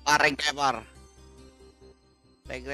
Reg kayo par. Reg.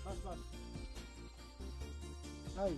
Bas. Ay.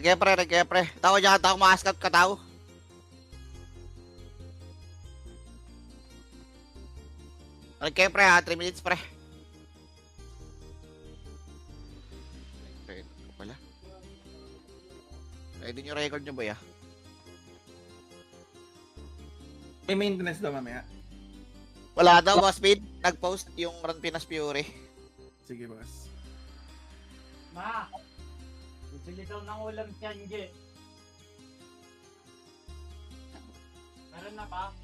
Reg kayo pre. Tao dyan, tao maaskat ka tao. Reg kayo pre ha, 3 minutes pre. Wala. Ready nyo record nyo ba ya? May maintenance daw mamaya. Wala daw, boss Speed. Nag-post yung Run Pinas Fury. Sige, boss. Ma. Bibili daw ng ulam si Anje. Meron na ba?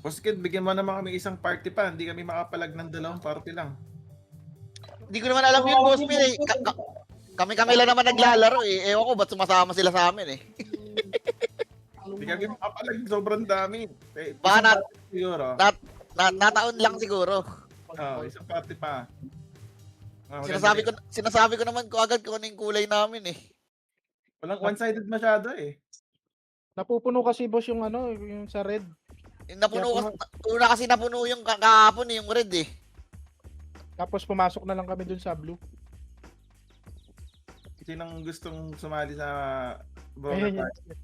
Boss Kid, bigyan mo naman kami isang party pa. Hindi kami makapalag ng 2 party lang. Hindi ko naman alam yun, boss Speed eh. Kami lang naman naglalaro eh. Ewan ko ba't sumasama sila sa amin eh. Hindi kami makapalag. Sobrang dami. Eh, Baka isang party siguro. Nataon lang siguro. Isang party pa. Sinasabi ko naman ko agad kung ano yung kulay namin eh. Walang one-sided masyado eh. Napupuno kasi boss yung ano, yung sa red. Una kasi napuno yung kahapon eh, yung red eh. Tapos pumasok na lang kami dun sa blue. Sinong gustong sumali sa Ayun, Brawler Party?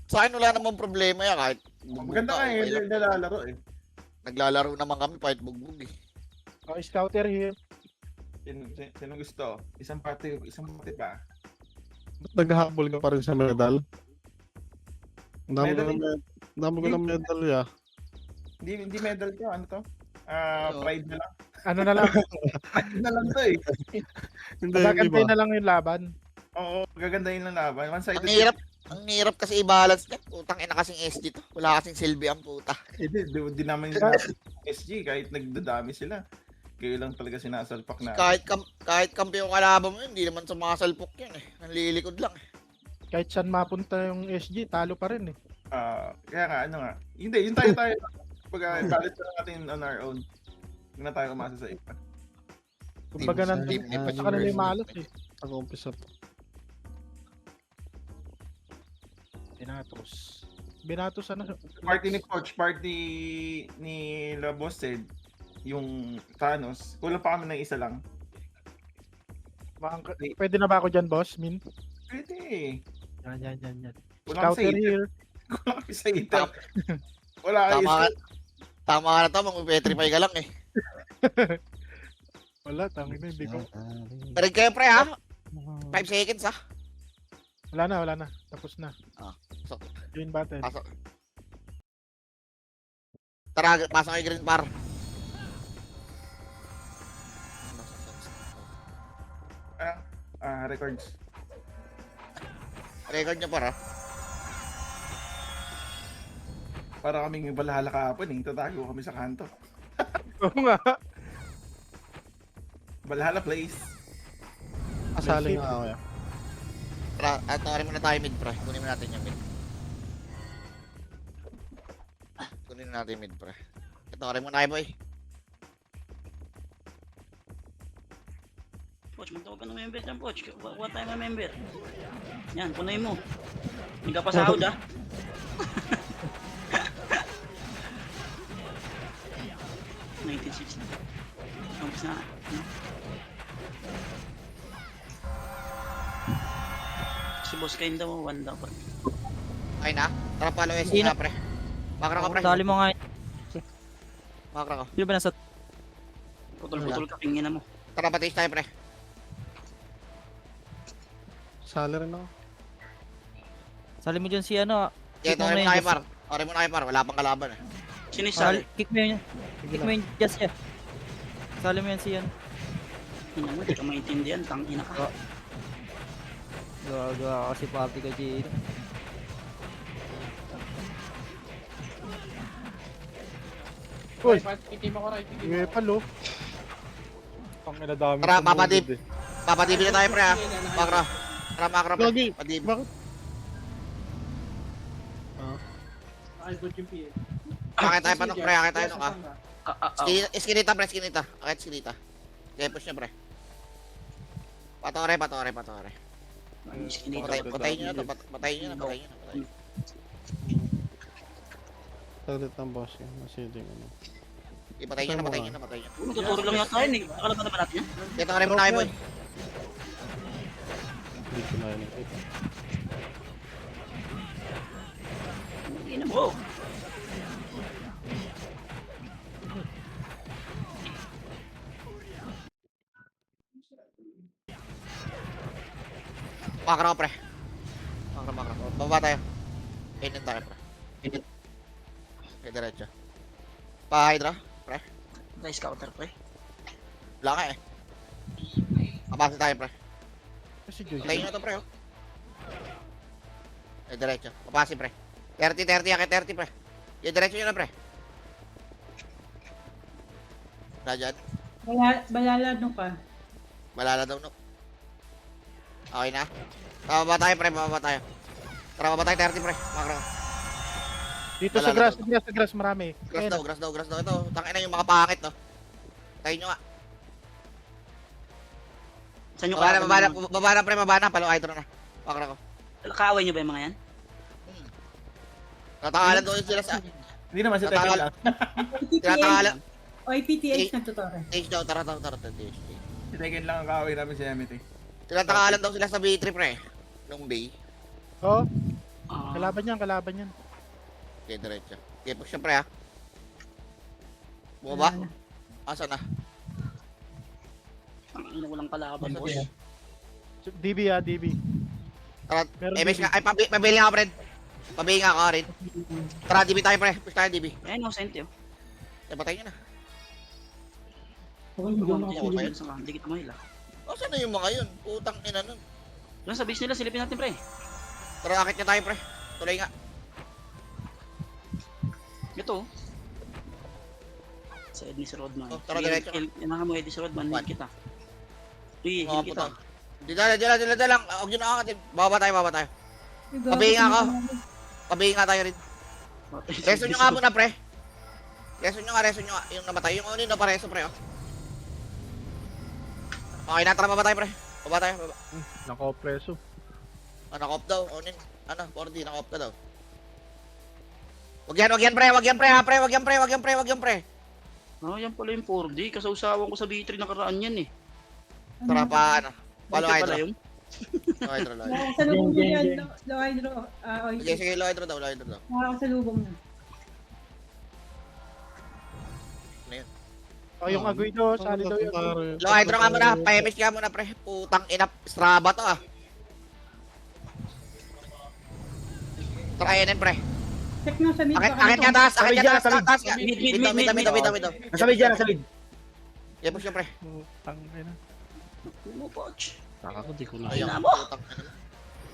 Sa akin wala namang problema yan kahit Maganda nga okay lang. yung nalalaro eh. Naglalaro naman kami kahit bugbog eh. Oh, scouter here. Sino gusto? Isang party pa. Ba't naghahabol ka pa rin sa medal? Ang dami Medal naman. Dami ko ng medal ya. Hindi medal to, ano to? Oo. Pride na lang. Ano na lang, Pride na lang to eh. Hindi, yung gagantay iba. na lang yung laban. Oo, gagandahin lang laban. One-sided. Ang hirap kasi i-balance niya. Putang ina kasing SG to. Wala kasing silbi ang puta. Hindi naman yung SG kahit nagdadami sila. Kayo lang talaga sinasalpak na. Kahit kampi yung kalaban mo yun, hindi naman sumasalpok yun eh. Nanlilikod lang eh. Kahit saan mapunta yung SG, talo pa rin eh. Kaya nga, ano nga. Hindi, yung tayo. Balance na natin on our own. Hindi na tayo umasa sa iba. Kumbaga nandun, sa kanila yung malas eh. Pag-umpisa pa. Binatos ano? Party ni Coach, party ni Labos said, yung Thanos, kulang pa kami ng isa lang. Pwede na ba ako dyan, boss? Min? Pwede eh. Yan. Kulang Scouter sa iter. here. Kulang kami sa iter. Wala kayo Tama ka na to, mag-petrify ka lang eh. Wala, tangin na, hindi ko. Pero kayo pre ha, 5 seconds ha. Wala na. Tapos na. So, Join battle. pasok. Tara, pasok kay Green Bar. records. Record niya para. Para kaming Valhalla kahapon eh. Tatago kami sa kanto. Oo nga. Valhalla place. Kasali nga ako ya. Tara, at tawarin muna tayo mid pre. Kunin mo natin yung mid. Kunin natin mid pre. At tawarin muna tayo boy. Poch, magtawag ka ng member dyan, Poch. Kuha tayo ng member. Yan, punay mo. Hindi ka pa sahod, ah. $19.60. Umpis na. Si Boss Kain daw, 1 dapat. Ay na. Tara follow SC na pre. Makra ka pre. Dali mo nga. Makra ka. Sino ba nasa... Putol-putol ka, pingin na mo. Tara patis tayo pre. Sali rin ako. Sali mo dyan si ano. Kaya tawarin mo na kayo par. Tawarin mo na kayo par. Wala pang kalaban eh. Sino yung Sali, sali? kick mo yun. Kick mo yun just yan. Sali mo yan si ano. Ina mo, di ka maintindihan. Tangina ka. Gawa kasi papi ka dito. Uy, sige palo. Pangina dami. Tara, sumunod papadip. eh. Papadibin na tayo pre ha. Makra. Tara makra pre. Gagi. Padib. Bakit? Akit tayo panok pre. Akit tayo nung ah. Ah. Iskinita pre. Iskinita. Akit iskinita. Kaya push niya pre. Patore. Iskinita. Patayin nyo na to. Patayin nyo na. Saglit ng boss yun. Masiding ano. Ipatayin nyo na. Tuturo lang yata yun eh. Akala ba naman natin yan? Kaya tawarin mo na kayo boy. Hindi ko na yun nakita. Ina mo. Makra ka pre. Makra. Baba tayo. Kainin tayo pre. Okay, diretso. Pa-hydra. Guys, counter pre. Wala ka eh. Kapasin tayo pre. Kasi Joy. Patayin nyo na to pre oh. Eh, diretso. Kapasin pre. 30, akit 30 pre. Yung diretso nyo na pre. Wala dyan. Balalado ka. Malala daw no. Okay na. Bababa tayo pre, bababa tayo. Tara, bababa tayo 30 pre. Makro. Dito sa grass marami. Grass Ayun, daw. Ito, tangin na yung mga pakit no. Tayo nyo nga. Saan yung Baba na pre, baba na. Palo hydro na. Makro ko. Kaaway nyo ba yung mga yan? Tatakalan doon sila sa... Hindi naman si Tekken lang. Tinatakalan. O PTH na tutore. Stage daw, tara. Stage. Si Tekken lang ang kaaway namin si Emity. Tinatakalan daw sila sa B3 pre. Nung bay. Oh, Ah, kalaban yan. Okay, diretso. Okay, push siya pre ha. Bumaba. Asa na? ang ina ko lang kalaban, Asa boss. na? DB. Tara, Meron MS DB. nga. Ay, pabili nga pre. Pabihinga ka rin. Tara, DB tayo pre. Push tayo, DB. Ayun, no, sente, oh. Eh, patay nyo na. Ako hindi Hindi ako kita sa hindi kita mahila. O, saan na yung mga yun? Putang ina nun. Doon sa base nila, silipin natin, pre. Tara, akit nyo tayo, pre. Tuloy nga. Ito, oh. Sa Ednis Rodman. Oh, tara, diretso. Inahan mo Ednis Rodman, One. heal kita. Uy, Mga heal kita. puta. Dila lang. Huwag nyo na akatin. Baba tayo. Pabihinga ako. Pabihinga tayo rin. Reso nyo nga muna, pre. Reso nyo nga. Yung namatay. Yung unin na pareso, pre, oh. Okay na, tara, baba tayo, pre. Baba tayo. Naka-preso. Naka-off daw. Unin. 4D, naka-off ka daw. Wag yan, pre. Wag yan, pre. Oh, yan pala yung 4D. Kasausawan ko sa B3 nakaraan yan, eh. Tara pa, Follow Ito hydro. pala yun. Low hydro. Nakasalubong mo yan, low hydro. Sige, low hydro daw. Nakakasalubong na. Oh, yung agoy daw, sali daw yun. Low hydro nga muna. Pa-MS ka muna, pre. Putang ina. Straba to, ah. Tara, NN, pre. Check nyo sa mid. Akit nga taas. Mid. Nasa mid dyan. Yeah, push yun, pre. Tangina. Mo, Poch. Taka ko, di ko na. Ayun, Ina mo. putang ina.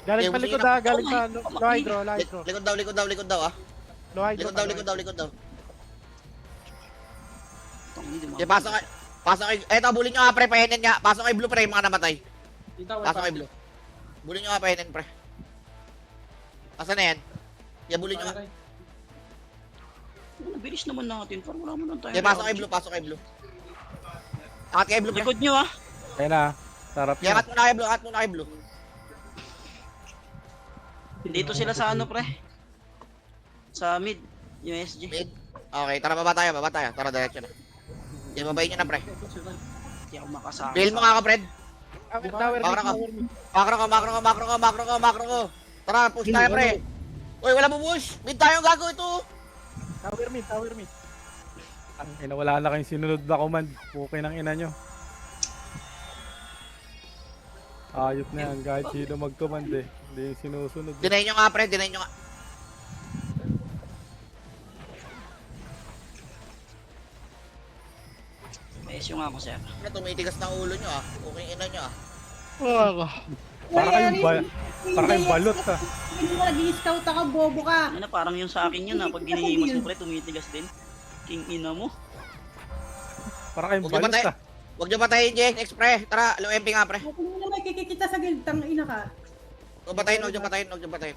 Galing Eh, sa likod sige ah, galing sa low hydro. Likod daw, ah. Low hydro. Likod daw. Tangina, di mo. Okay, pasok kay, eto, bulin nyo nga, pre, pahenin nga. Pasok kay Blue, pre, yung mga namatay. Pasok kay Blue. Bulin nyo nga, pahenin, pre. Asan na yan? Yeah, bulin nyo nga. Bilis naman natin. Parang wala mo lang tayo. Okay, pasok kay Blue. Akat kay Blue, pre. Likod nyo, ah. Ayun na, sarap Yeah, na. akat muna kay Blue. Dito sila sa ano, pre? Sa mid. USG. Mid. Okay, tara, baba tayo. Tara, diretso na. Yeah, babayin nyo na, pre. Hindi ako makasama. Bail mo nga ako, Fred. Tower Makro ko. mid. Makro ko. Tara, push tayo, pre. Uy, wala mo push. Mid tayo, gago ito. Tower mid. Ang ina, wala na kayong sinunod na command. Okay ng ina nyo. Ayop na yan, kahit sino mag-command eh. Hindi yung sinusunod. Deny nyo nga, pre. Deny nyo nga. Ayos yung ako, sir. Ano, tumitigas na ulo nyo, ah. Okay, ina nyo, ah. Para kayong balot ah. Hindi mo nag-i-scout ako, bobo ka. Ano, parang yung sa akin yun, ah. Pag ginihimas mo, pre, tumitigas din. King ina mo. Para kayong Huwag nyo balot patay. ah. Huwag nyo patayin, Jeng. Next, pre. Tara, low MP nga, pre. Kung mo naman kikikita sa giltang ina ka. Huwag nyo patayin.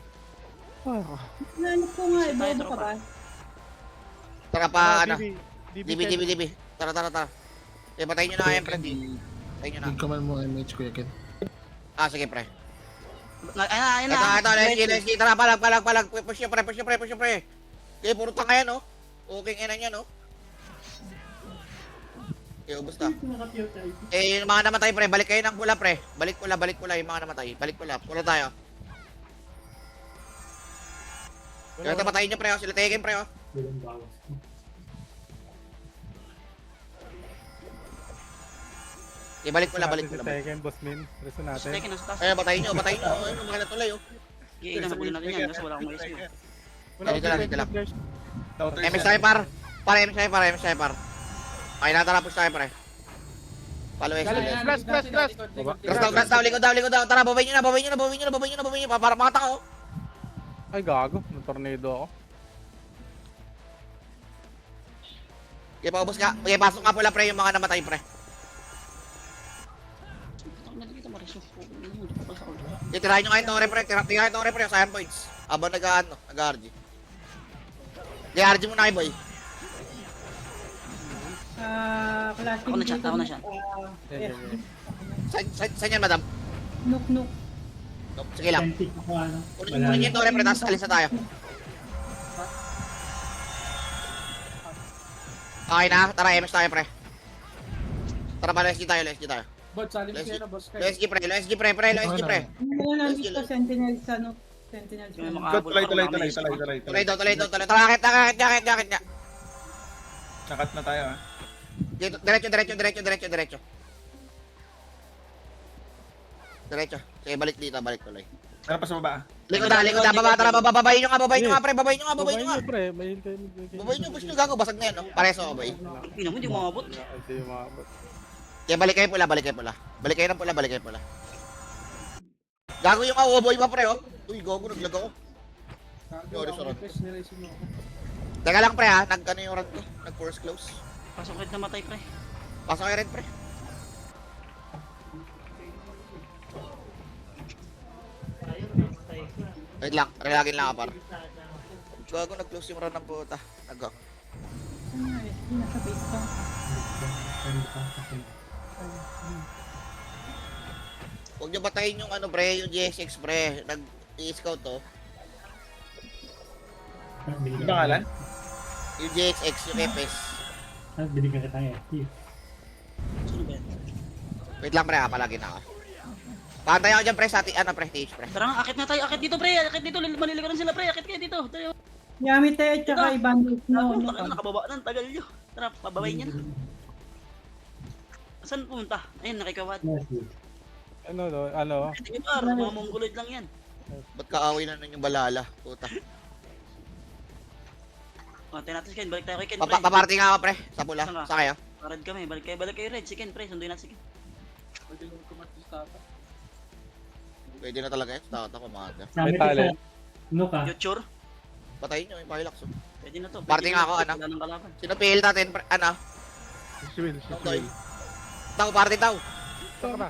Nanap ko nga, Isa tayo, bobo ka tropa. ba? Tara pa, ano. DB. DB. Tara. Eh, patayin nyo na nga yan, pre. Patayin nyo na. Ikaman mo MH Kuya Ken. Ah, sige, pre. Ayun na. Ito, let's get. Tara, palag. Push nyo, pre. Okay, puro tanga yan, oh. Okay, ina nyo, no. Okay, ubos na. Eh, yung mga namatay, pre. Balik kayo ng pula, pre. Balik pula yung mga namatay. Pula tayo. Kaya patayin nyo, pre, oh. Sila tayo, pre, oh. Okay, balik pula. Second boss min. Reso Nasa natin. tayo, nasa taas. Ayun, patayin nyo. Ayun, mga natuloy, oh. Inahabulin natin yan, kasi wala akong SU. Dito lang. MS tayo, par. MS tayo, par. Okay, natara, push tayo, pre. Follow S. Blast. Grass daw, likod daw. Tara, babayin nyo na. Para mga tao. Ay gago, tornado ako. Okay, paubos ka. Okay, pasok nga pula, pre, yung mga namatay, pre. Nakita mo, Reso. Tirahin nyo kayo tore, pre. Sayang points. Habang nag-RG. RG muna kayo, boy. Classic. Ako na siya. Saan yan, madam? Nuk. Sige lang. Kunin yung tore, pre, tapos alis na tayo. Okay na, tara, MS tayo, pre. Tara pa, LSG tayo. Bot, salim Let's siya na, boss. LSG, pre. Ano na namin ko, Sentinel sa no? Sentinel sa Yung no? makahabol Tuloy. Tuloy daw. Tara, akit nga. Nakat na tayo ah. Diretso. Sige, balik dito, balik tuloy. Tara pa sa baba ah. Likod na, baba, tara, babayin nyo nga, babayin nyo nga, pre, babayin nyo nga, babayin nyo nga. pre. May kayo. Babayin nyo, push nyo, gago, basag na yan, no? Pareso ako, bay. Tingnan mo, hindi mo mabot. Ito yung mga bot. Kaya balik kayo pula, balik kayo pula. Balik kayo ng pula, balik kayo pula. Gago yung boy pa, pre, oh. Uy, gago, naglag ako. Sorry, sorry. Teka lang, pre, ha, nag-ano yung run ko, nag-force close. Pasok red na matay, pre. Pasok kayo rin, pre. Wait lang, relagin lang ako, par. Gago, nag-close yung run ng puta. Nag-go. Ano nga, SG, nasa base ka. Huwag nyo batayin yung ano, pre, yung GSX, pre. Nag-i-scout, to. Ano pangalan? Yung GXX, yung EPS. Binigyan kita ng FT. Sino ba yan? Wait lang, pre, ha, palagi na ako. Pantay ako dyan, pre, sa ano, pre, TH, pre. Tara nga, akit na tayo, akit dito, pre. Akit dito, malilikaran sila, pre. Akit kayo dito. Tayo. Yamite at saka Ito. ibang no, Ano, nakababa na, tagal nyo. Tara, pababay niya na. Saan pumunta? Ayun, nakikawad. Ano? Sige par, mga mongoloid lang yan. Ba't kaaway na nun yung balala? Puta. O, tayo natin si Ken, balik tayo kay Ken, pre. Paparty nga ako, pre, sa pula. Saan ka? Sa kayo. Parad kami, balik kayo red. Si Ken, pre, sunduin natin si Ken. Pwede na talaga yan. Tata ko, mga May talent. Ano ka? Future, patayin nyo yung Pilux. Oh. pwede na to. Party nga ako, ano? Wala nang kalaban. Sino PL natin, pre? Ano? Si Will. Toy. Tao, party tao.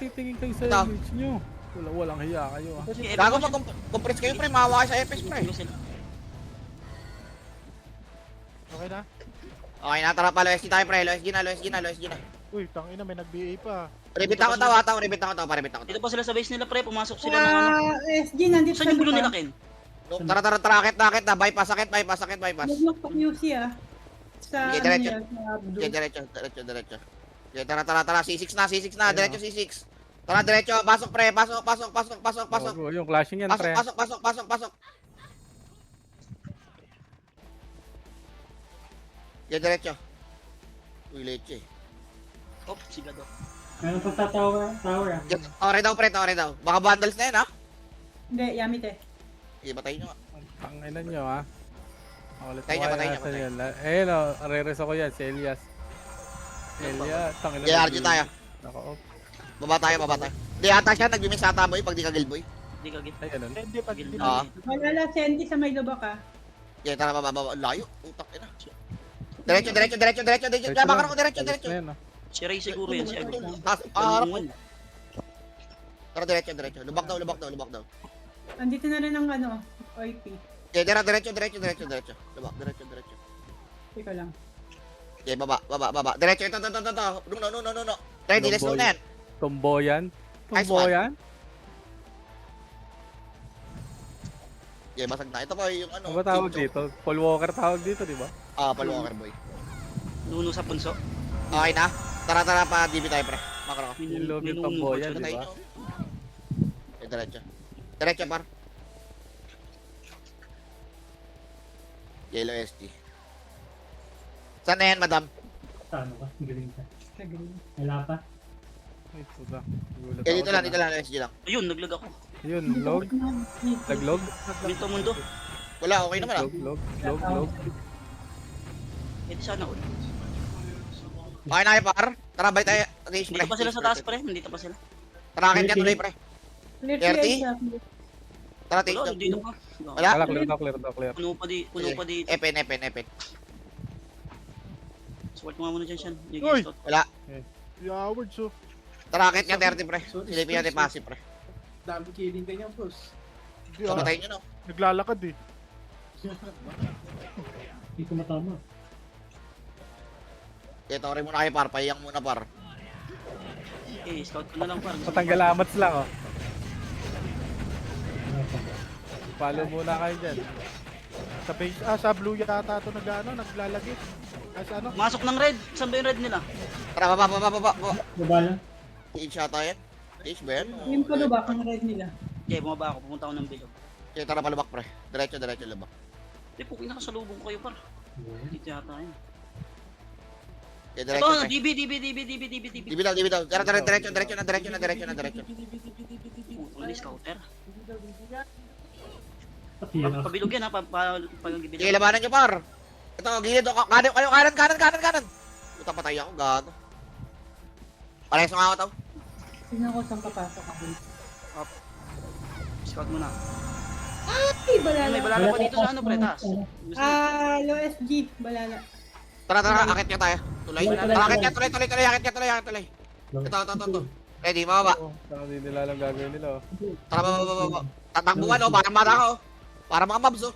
Titingin kayo sa Ito. image nyo. Walang hiya kayo ah. Sige, Gago, mag-compress kayo, pre. Mahawa kayo sa EPS, pre. Okay na? Okay na, tara pa. LOSG tayo, pre. LOSG na. Uy, tangina, may nag-BA pa. Rebit ako tao, ha, tao. Rebit ako tao, paribit ako Dito tao. pa sila sa base nila, pre. Pumasok sila ng ano. SG, nandito Saan yung gulo nila, lupa. Ken? Tara, akit na. Bypass. Naglock pa QC ah. Sa Sige, ano diretso. yan, sa Abdo. Okay, diretso. Okay, tara. C6 na. Diretso C6. Tara, diretso. Pasok, pre. Pasok. Oo, yung clashing yan pre. Pasok. Okay, diretso. Uy, leche. Oh, sigado. Meron pa sa tower ah. Tore daw. Baka bundles na yan, ha? Hindi, Yamite. Sige, batayin nyo nga. Tanginan nyo ah. Makulit Patay niya. Ayun o, re-res ako yan, si Elias. Tanginan. JRG tayo. Naka-off. Baba tayo. Di ata siya, nag-miss ata boy pag di ka gilboy. Hindi ka git. Ay, ganun. Hindi pa, hindi Oo. Malala, Sandy sa may lubak ah. Okay, tara, baba. Layo. Utak, ina. Diretso. Baka ako, diretso. Ayan, ah. Si Ray siguro yan, si Agit. Harap ko. Tara, diretso. Lubak daw. Andito na rin ang ano, OIP. Okay, tara, diretso. Lubak, diretso. Teka lang. Okay, baba. Diretso, ito. No. Ready, let's go na yan. Tomboyan. Nice Okay, basag na. Ito po yung ano. Ano ba tawag Kincho. dito? Paul Walker tawag dito, di ba? Paul Walker boy. Nuno sa punso. Okay na. Tara, pa DB tayo, pre. Makro. Yung loob yung tomboyan, di Patay ba? nyo. Okay, diretso, par. Yellow ST. Saan na yan, madam? Ano ka? Galing ka. Sa green. Wala pa. Ay, puta. Gulat Dito ako lang, dyan, SG lang. Ayun, naglag ako. ah. Yun, log. Naglog. Minto mundo. Wala, okay naman ah. Log. Eh, di sana all. Okay na kayo, par. Tara, balik tayo. Dito pa sila sa taas, pre. Nandito pa sila. Tara, akin ka tuloy, pre. Clear RT? siya. Tara, take Wala, down. dito pa. Wala? Clear. Puno pa di. Epen. Support mo nga muna dyan, Sean. Yung Uy! scout. Wala. Yung awards, oh. Tara, akin ka 30, pre. Silipin natin passive, pre. Dami killing ganyan, boss. Hindi, ah. Patayin nyo, no? Naglalakad eh. Hindi ko matama. Ito, rin muna kayo, par. Pahiyang muna, par. Eh, scout ko na lang, par. Patanggal amats lang oh. Follow muna kayo dyan. Sa base, sa blue yata ito naglalagit. Sa ano? Masok ng red. Saan ba yung red nila? Tara, baba. Baba lang. Age yata yan. Age ba yan? Yung palubak ang red nila. Okay, bumaba ako. Pumunta ako ng bilog. Okay, tara, palubak, pre. Diretso, lubak. Hindi po, kinakasalubong ko kayo, par. Dito yata yun. Okay, Ito, diretso, pre. DB. Dibi daw. Tara, diretso na. Putang ni scouter. Pabilog yan ha, pag-gibilog. Sige, labanan nyo, par. Ito, gilid. Kanan. Puta, patay ako, gago. Pareso nga ako tao. Tignan ko saan papasok ako. Scout mo na. Ay, balala. May balala pa dito sa ano, pre, taas. Low SG, balala. Tara, akit nyo tayo. Tuloy. Akit nyo, tuloy. Ito. Ready, mababa. Oo, saka di nila alam gagawin nila. Oh. Tara, baba. Tatakbuhan, oh, parang bata ka, oh. Para mga mabs, oh.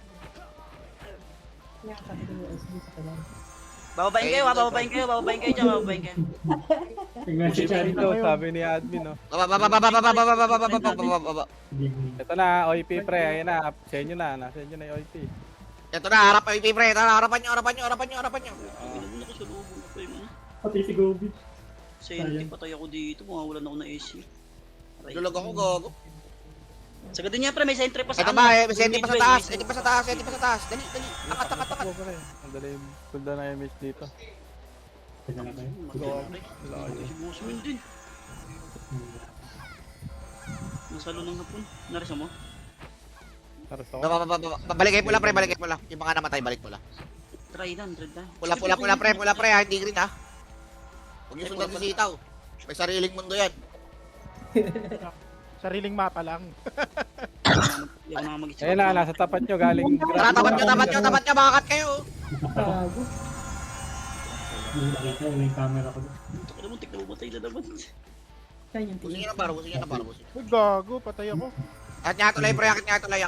Kaya sabi ko low SG sa balala. Bababain kayo dyan, bababain kayo. Dito, sabi ni admin, oh. Baba. Ito na, OIP pre, ayun na, sa inyo na, nasa inyo na yung OIP. Ito na, harap yung pre. Tara, harapan nyo. Pinaguna ko sa loob na pa yung ano. Pati si Gobi. Senti, patay ako dito, mawawalan ako na AC. Lulag ako, gago. Sagad din niya pre, may sentry pa sa Ito ano. ba, senti pa sa taas. Dali. Angat. Ang dali yung kulda na image dito. Busmin din. Nasalo ng hapon. Narisa mo? Taras ako. Balik kayo pula, pre. Yung mga namatay, balik pula. Try na, 100 na. Pula, pre, ha, hindi green, ha. Huwag yung sundan si Sitaw. May sariling mundo yan. Sariling mapa lang. Hindi ako nakamag-isip. Ayun na, nasa tapat nyo, galing. Tara, tapat nyo, makakat kayo. Gago. Nakita ko yung camera ko. Alam mo, tignan mo batay na naman. Saan yung Busin tingin? nyo na para. Uy, gago, patay ako. Akit niya tuloy, pre. Akit niya tuloy.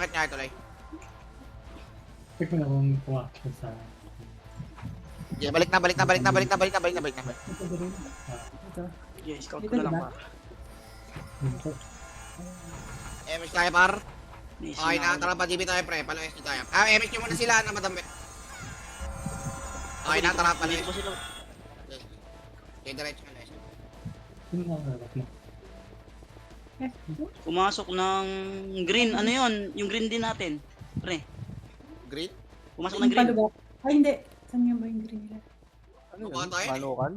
Check mo na kung pumakit sa... Yeah, balik na. Yeah, scout ko na lang pa. MS tayo, par. Nice Okay na, tara pa, DB tayo, pre. Palo SG tayo. MS nyo muna sila na madambit. Okay na, tara, palo Dito SG. sila. Okay, diretso ka na SG. Sino nga harap mo? Pumasok ng green. Ano yun? Yung green din natin. Pre, Green? pumasok ng green. Palubak. Ay, hindi. Saan nga ba yung green nila? Ano Mukha yun? tayo. Manukan?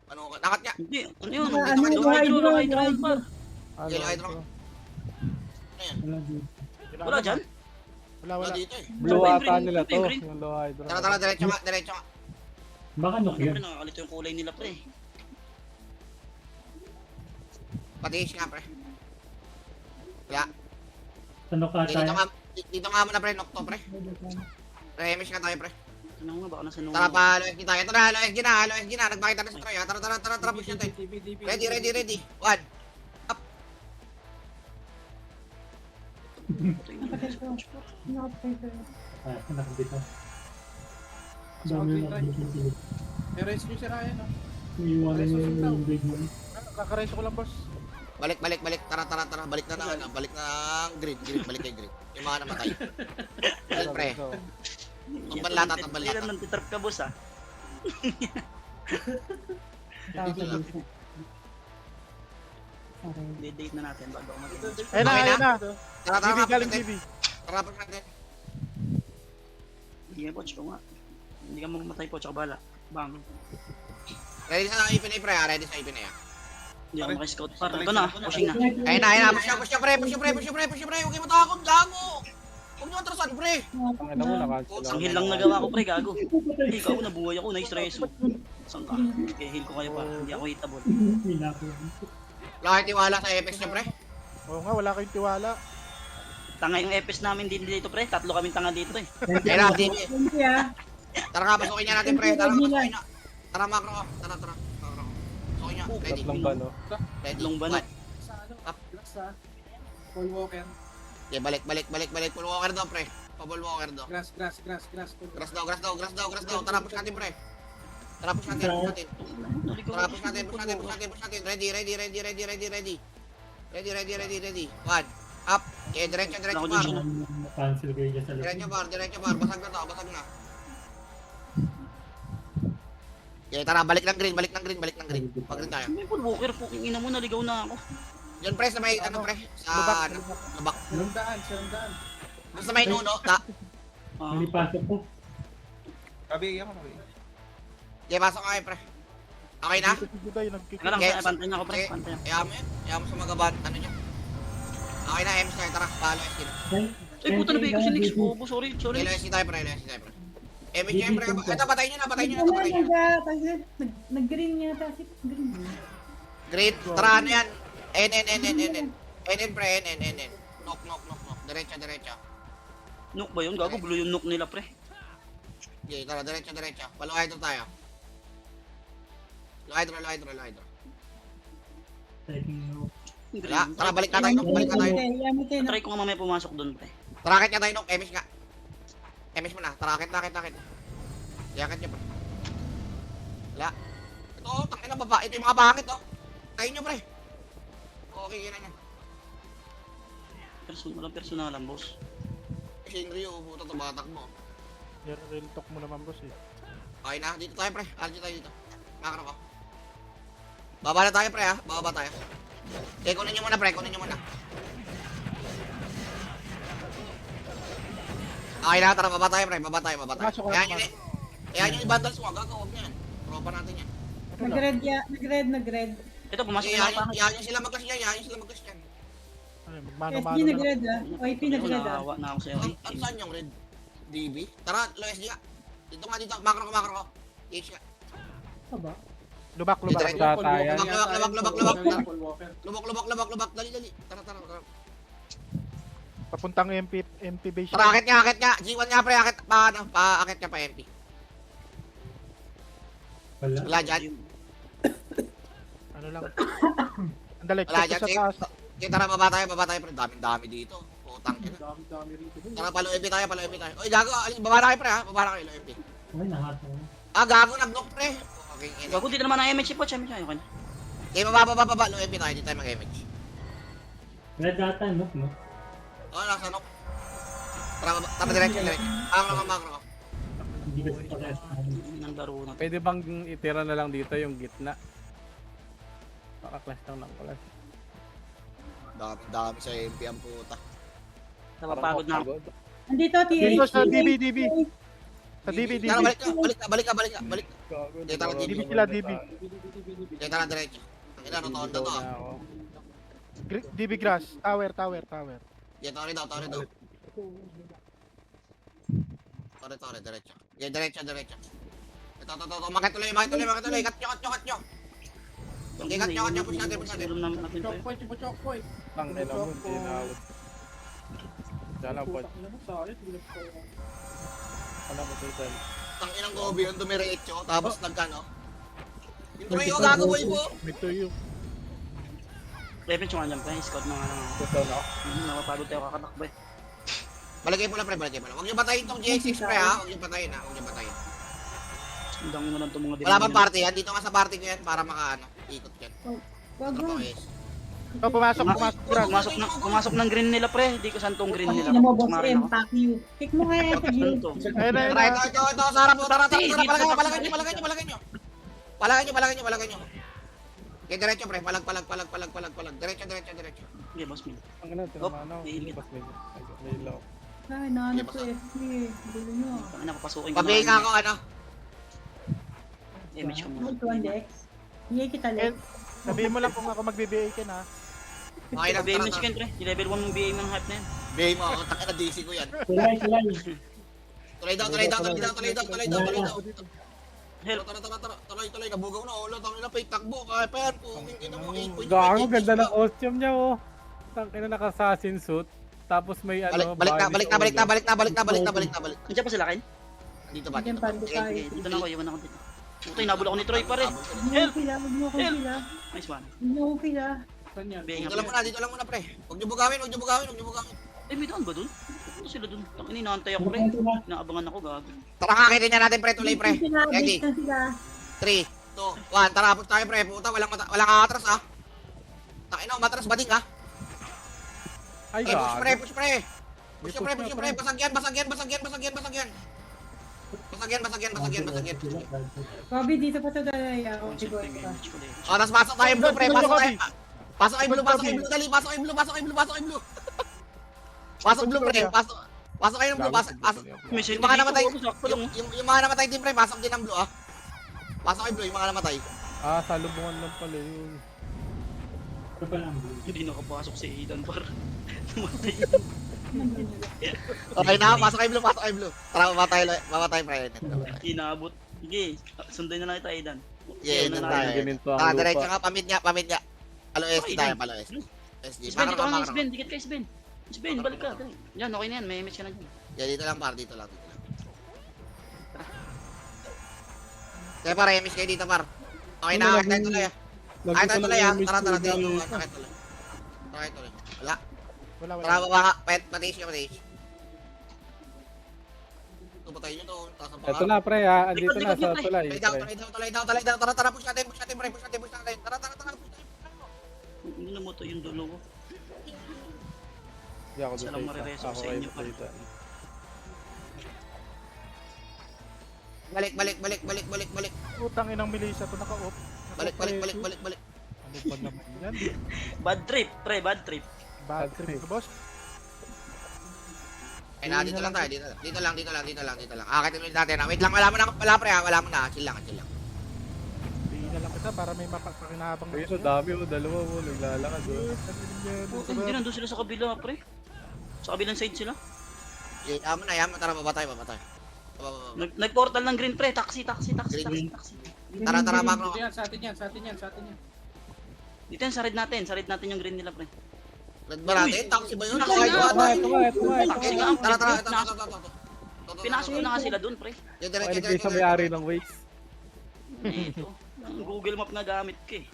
Ano, nakat niya. Hindi, ano yun? Hydro. Hydro pa. Ano? Yellow hydro. Wala dito. Wala dyan? Wala. Wala dito, eh. Blue Ano ba yung ata green? nila Ano ba to, yung green? yung low hydro. Tara, diretso nga. Baka nok Ano yan. pre, nakakalito yung kulay nila pre. Patiis nga, pre. Wala. Ano ka tayo? Dito nga muna, pre. Nokto, pre. MS ka tayo, pre. Ano nga, baka nasa nung... Tara pa, LSG tayo. Tara, LSG na. Nagpakita na sa Troy, ha. Tara, push natin. Ready. One. Nakapatay ko. Nakapatay ko. Ah, nakabita. Dami na nakabita. I-raise nyo si Ryan, oh. Iiwanan mo yung big mo. Kakareso ko lang, boss. Balik. Tara. Balik na green. Balik kay green. Yung mga namatay. Balik, pre. Tambal lahat. Hindi lang nantitrap ka boss ah. Tawag ko dito. Date na natin bago ako mag-end. Ayun na, Okay ayun na. Tara, GB, galing push GB. natin. Tara, push natin. Sige poch, ito nga. Hindi ka mamamatay po, tsaka bala. Bang. Ready sa ipin na, pre, ha. Ready sa ipin na, ha. Hindi ako makiscout par. Ito na, pushing na. Ayun na. Push na, pre. Huwag kayo matakot, gago. Huwag nyo atrasan, pre. Ang ina mo, nakancel ako. Ang heal lang nagawa ko pre, gago. Hey, ikaw nabuhay ako, na-stress mo. Saan ka? Okay, heal ko kayo pa. Hindi ako hitable. Hila ko. Wala kayo tiwala sa Apex nyo, pre. Oo nga, wala kayong tiwala. Tanga yung EPS namin din dito pre. Tatlo kaming tanga dito eh. Ayun na, DB. Hindi ah. Tara nga, pasukin niya natin, pre. Tara, macro. Tara. Macro. Pasukin niya. Ready. Tatlong balo. Ready. Tatlong banat. Paul Walker. Okay, balik. Full walker daw, pre. Pa-ball walker daw. Grass. Grass daw. Tara, push natin, pre. Push natin. Tara, push natin. Ready. One. Up. Okay, diretso Ako bar. din siya. Cancel kayo dyan sa likod. Diretso bar. Basag na. Okay, tara, balik ng green. Pag-green tayo. May full walker, fucking ina mo, naligaw na ako. Diyan, pre, sa may, pre? Sa, lubak. Silang daan. Basta may nuno, ta. Ah, Nalipasok ko. Kabi, ako. Okay, pasok kayo, pre. Okay na? teka lang, Okay. pantay na ako pre, Okay. pantay na. Kaya mo sa magaban, ano nyo? Okay na, MS tayo, tara, palo SC na. Ay, puta na ko si Nix. Bobo, sorry. LSC tayo, pre, LSC tayo, pre. MS syempre, ito, patayin nyo na, patayin nyo na, Wala, patayin nyo na. nag-green niya kasi green. Great, tara, ano yan? NN, pre, NN. Knock. Diretsa. Nuk ba yun? Gago, blue yung nuk nila, pre. Okay, tara, diretsa. Palo hydro tayo. Low hydro. Wala, tara, balik na tayo, Nok, balik na tayo. Yamite na. Try ko nga mamaya pumasok doon, pre. Tarakit niya tayo, Nok, MS nga. MS mo na, tarakit. Yakit niya, pre. Wala. Ito, tangin na baba. Ito yung mga bakit, oh. Tayo nyo, pre. Okay, kina niya. Walang personalan, boss. Shinryu, puta to batak mo. Real talk mo naman, boss eh. Okay na, dito tayo, pre. Aljo tayo dito. Makro ko. Baba na tayo, pre, ha. Baba tayo. Okay, kunin nyo muna, pre. Kunin nyo muna. Okay na, tara, baba tayo, pre. Baba tayo. Pasok ka, Ayan yun eh. Ayan yung i-bundles mo. Gagawag yan. Propa natin yan. Nag-red. Ito, pumasok Ayan na lang. yung sila magkas yan. Ano, SG magmano-mano na. nag-red ah. OIP nag-red ah. Nakawa na ako sa'yo. Ano saan yung red? DB? Tara, low SG nga. Dito nga, dito. Makro ko. H nga. Aba. Lubak. Tatayan. Lubak. Dali. Tara. Papuntang MP base. Tara, akit nga. G1 nga, pre. Akit niya pa MP. Wala dyan. Ano lang. Andali, Wala check dyan. ko sa taas. Okay, tara, baba tayo, pre. Dami dito. Putang ina. Tara, palo MP tayo. Oy, gago. Baba na kayo, pre, ha. Baba na kayo, low MP. Gago, nag-knock, pre. Okay, ina. Gago, di na naman ang MH po. Champion siya. Okay na. Okay, baba. Low MP tayo. Di tayo mag-MH. Red data, no? Oh, nasa knock. Tara, diretso. Makro ko. Hindi ko parehas. Nang laro na. Pwede bang itira na lang dito yung gitna? Pakaklas lang ng class. Dami sa MP ang puta. Napapagod na ako. Andito, Dito TH. sa DB. Sa DB. Tara, balik ka. Okay, tara, DB DB. sila, DB. Okay, tara, diretso. Ang ina, rotonda to, ah. DB grass. Tower. Yeah, tore daw. Tore, diretso. Yeah, diretso. Ito. Makit tuloy. Kat nyo. Okay, kat nyo. Push natin. Siguro naman natin to. Tang ina mo, tinawag. Dala po. Ano mo total? Tang inang gobi yung dumiretso. Tapos nagkano. Yung tuloy ko, gago boy po. May tuyo. Reference yung andyan pa. Scout na nga lang. Total na. Napapagod tayo kakatakbo eh. Balagay mo lang, pre. Huwag nyo patayin tong GX6, pre, ha. Huwag nyo patayin. Ang dami mo lang itong mga Wala bang party yan? Dito nga sa party ko yan para ikot yan. Wag Ano mo. pa, guys? Pumasok grass. Pumasok ng green nila pre. Di ko saan tong green nila. Ano mo, boss Sumarin M, ako. pack you. Pick mo nga yan sa gilid. Ano to? Ayun Tara, na. ito, sa harap mo. Tara. Palagay nyo. Palagay nyo. Okay, diretso, pre. Palag. Diretso. Okay, boss me. Ang ina, tinamana ako. Hihil Pas may ilaw. Ay, nahanap ko SG. Gulo nyo. Tangina papasukin ko. Pabihin nga ako, ano. Image ko muna. Hold on, Dex. Hindi kita Lex. Sabihin mo lang kung ako mag-BBA ka na. Okay na, BA mo tara. chicken pre. Di level 1 mong BA mo ng hype na yan. Bihin mo ako. Taka na DC ko yan. Tulay. Tuloy daw. Help. Tuloy. Nabugaw na. Ulo, tangin na, fake takbo. Kaya pa yan. Kung ina mo, 8.5. Gago, ganda ng costume niya oh. Tang ina naka-assassin suit. Tapos may ano, Balik na. Nandiyan pa sila kain? Dito ba? Diyan pa, Dito. tayo. Dito na ako. Iwan ako dito. Puto, inabol ako ni Troy pare. Huwag mo akong pila. Nice one. Huwag mo akong pila. BA Dito nga pre. dito lang muna, pre. Huwag niyo bugawin. Eh, may daan ba dun? Puto sila dun. Tangina, inaantay ako pre. Inaabangan ako gago. Tara, kakitin niya natin, pre. Tuloy, pre. Sila, Ready? bait na sila. 3, 2, 1. Tara, punta tayo, pre. Puta, walang atras, ha. Takin na, umatras, bading, ha. Ay, Eh, gago. push, pre. Basagyan. Bobby, dito pa ito dahil ako. Siguro Yung pa. image ko dito. Oh, tas pasok tayo blue, pre. Pasok tayo. Pasok ay blue, dali. Pasok ay blue. Pasok blue, pre. Pasok kayo ng blue. Pasok. May Yung mga namatay, sakto lang oh. yung mga namatay din, pre. Pasok din ng blue, ah. Pasok ay blue, yung mga namatay. Ah, salubungan lang pala yun. Hindi nakapasok si Aidan par. Okay na, pasok kay Blue, pasok kay Blue. Tara, mamatay pre. Inabot. Sige, sundan na lang ito Aidan. Yeah, Sundan yun na lang. tayo. Gininto ang Ah, lupa. diretso nga, pamit niya. Palo SD tayo, palo SD. SD, Sben, dito ka nga, makro. Sben. Dikit kay Sben. Sben, balik ka. Dali. Yan, okay na yan. May image ka na dyan. Yeah, dito lang par, dito lang. Kaya par, emis kayo dito par. Okay na, Ano, akit tayo tuloy ah. Lagi Akit tayo ko tuloy lang ah. yung Tara, miss dito. ko, Akit tuloy. Akit tuloy. Wala. Wala, Tara, wala. baba ka. Patiis ka. Ito, patayin nyo to. Taas ang Ito panga. na pre ha, andito Likod, na likod, sa likod. tulay. Tulay down. Tara, push natin, pre. Push natin. Tara, push natin. Ano mo to yung dulo ko? Hindi ako doon Salang sa marireso isa. Ako sa kayo inyo, sa pare. isa. Balik. Utang inang Melissa to naka-off. Balik. Ano ba naman yan? Bad trip, pre, bad trip. Bad trip to, boss. Ay na, dito lang tayo. Dito lang. Akitin ulit natin. Wait lang, wala pre ha. Wala mo na. Chill lang. Tingin na lang kita para may mapakinabang Ayun, so dami oh, dalawa oh, naglalakad oh. Oh, hindi, nandun sila sa kabila, pre. Sa kabilang side sila. Yaman. Tara, baba tayo. Baba. Nag-portal ng green, pre. Taxi. Green. Tara, makro. Sa atin yan. Dito yan, sarid natin yung green nila, pre. Red ba natin? Taxi ba yun? Taxi Okay, nga. baba Ito tayo. nga. Taxi nga, Tara. Pinasok ko na nga sila dun, pre. Pwede kayo sa may-ari ng Waze. Ito. Ang Google Map na gamit ko eh.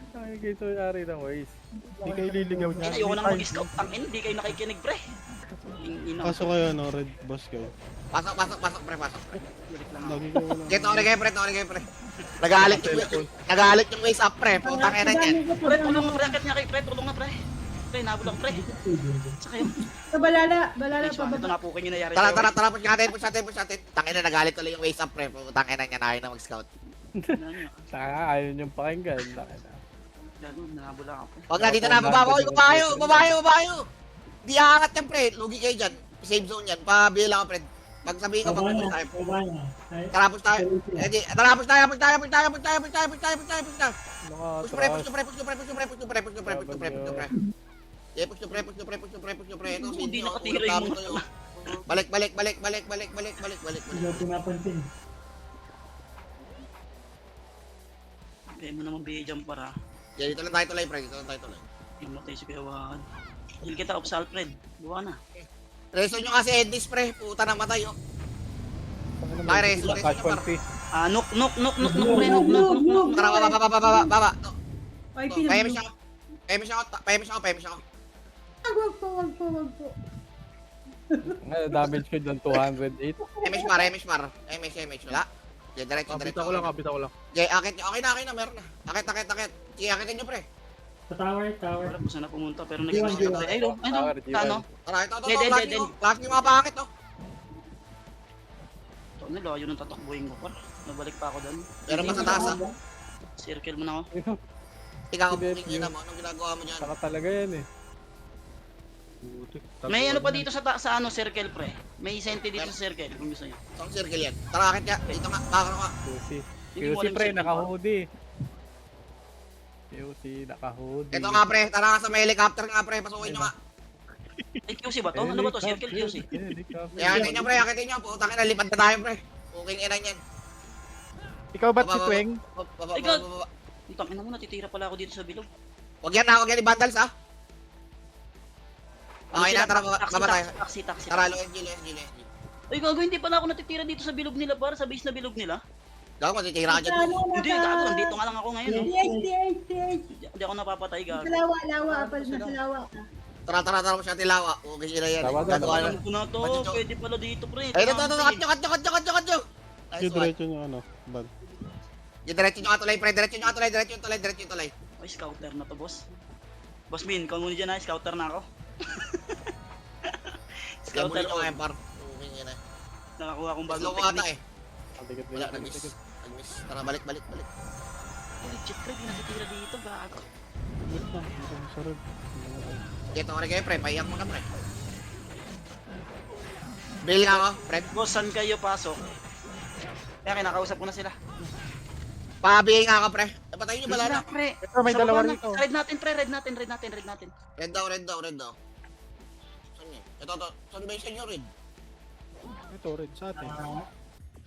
Pwede kayo sa may-ari ng Waze. Hindi kayo liligaw niya. Ayoko nang mag-scout. Hindi kayo nakikinig, pre. Pasok kayo, no? Red boss kayo. Pasok, pre. Lagi kayo lang. Tori kayo, pre. Nagalit yung waist up, pre. Putang ina niyan. Pre, tulong nga, pre. Akit niya kayo, pre. Tulong nga, pre. Pre, nabot lang, pre. Sa kayo. Balala Ito pababa. na po kayo nangyayari. Tara, push natin. Tangina, nagalit tuloy yung waist up, pre. Putang ina niya, ayaw na mag-scout. Taka, ayaw niyong pakinggan. Gago, nabot lang ako. Wag na, dito na, babayo. Di aangat yan, pre. Lugi kayo dyan. Save zone yan. Pabili lang, pre. Pag sabihin ko, pag-push tayo. Tara, push tayo. Tara, push tayo. Push na. Push, pre. Ito, Hindi sino, nakatira ulam yung to yun. Balik. Kaya mo naman bigay para. Yeah, dito lang tayo tuloy, pre. Yung matay si Kuya Wahan. Heal kita off sa Alfred. Buwa na. Reso nyo kasi Edis, pre. Puta na matay, oh. Bakit reso nyo, par. Casualty. Nok, pre. Nok. Tara, baba. Ay, Payamis ako. Wag po. Ngayon, damage ko dyan 208. MS Mar. Wala. Yeah, diretso. Bita ko lang. Yeah, akit nyo. Okay na, meron na. Akit. Sige, akitin nyo, pre. Wala po sana pumunta pero nag-exit ka. Ay, no. Tano. Tara, ito. Dead. Last yung mga pangit, oh. Ito, nilayo ng tatakbuhin ko par. Nabalik pa ako doon. Meron pa sa taas, ah. Circle mo na ako. Ikaw, pumingin mo. Anong ginagawa mo dyan? Saka talaga yan eh. May ano pa dito sa ano circle pre. May senti dito sa circle kung gusto niyo. Saan circle yan? Tara, akit nga. Dito nga. Bakit ka? QC. Hindi mo QC alam pre, circle naka-hoodie. QC, naka-hoodie. Ito nga, pre. Tara nga sa may helicopter nga, pre. Pasukin nyo nga. Ay, QC ba to? Ano ba to? Circle QC. Akitin nyo, pre. Akitin nyo. Putang ina, lipad na tayo, pre. Puking ina niyan. Ikaw ba't si Tweng? Baba. Utang ina mo, natitira pala ako dito sa bilog. Huwag yan i-vandals, ha? Okay na, tara, baba tayo. Taxi. Tara, LG. Ay, gago, hindi pala ako natitira dito sa bilog nila para sa base na bilog nila. Gago, matitira ka dyan. Hindi, gago, nandito nga lang ako ngayon. No? TH. Hindi ako napapatay, gago. Lawa. Apal na sa lawa. Tara mo siya tilawa. Okay sila yan. Tawa. Gagawa na. Alam ko na to, Matcho. pwede pala dito, pre. Ay, ito. Katyo. Nice Yung one. diretso nyo, ano? Bad. Yung diretso nyo katulay, pre. Diretso yung tulay. Ay, scouter na to, boss. Boss Min, kung muna dyan na, scouter na ako. Scouter Scouter nyo on. ngayon, par. Okay yan, eh. Nakakuha akong Baglo bagong ko ata, technique. eh. Wala, nag-miss. Tara, balik. Legit, pre, di natitira dito, gago. Sa red. Dito ka rin kayo, pre. Paiyak mo na, pre. Bail nga ako, pre. Boss, saan kayo pasok? Kaya kinakausap ko na sila. Pabigay nga ako, pre. Napatayin nyo, bala na. Pre. Ito, may Sa dalawa baba na. rito. Red natin, pre. Red natin. Red daw. Saan yun? Ito. Saan ba yung senyo red? Ito, red sa atin. Ayun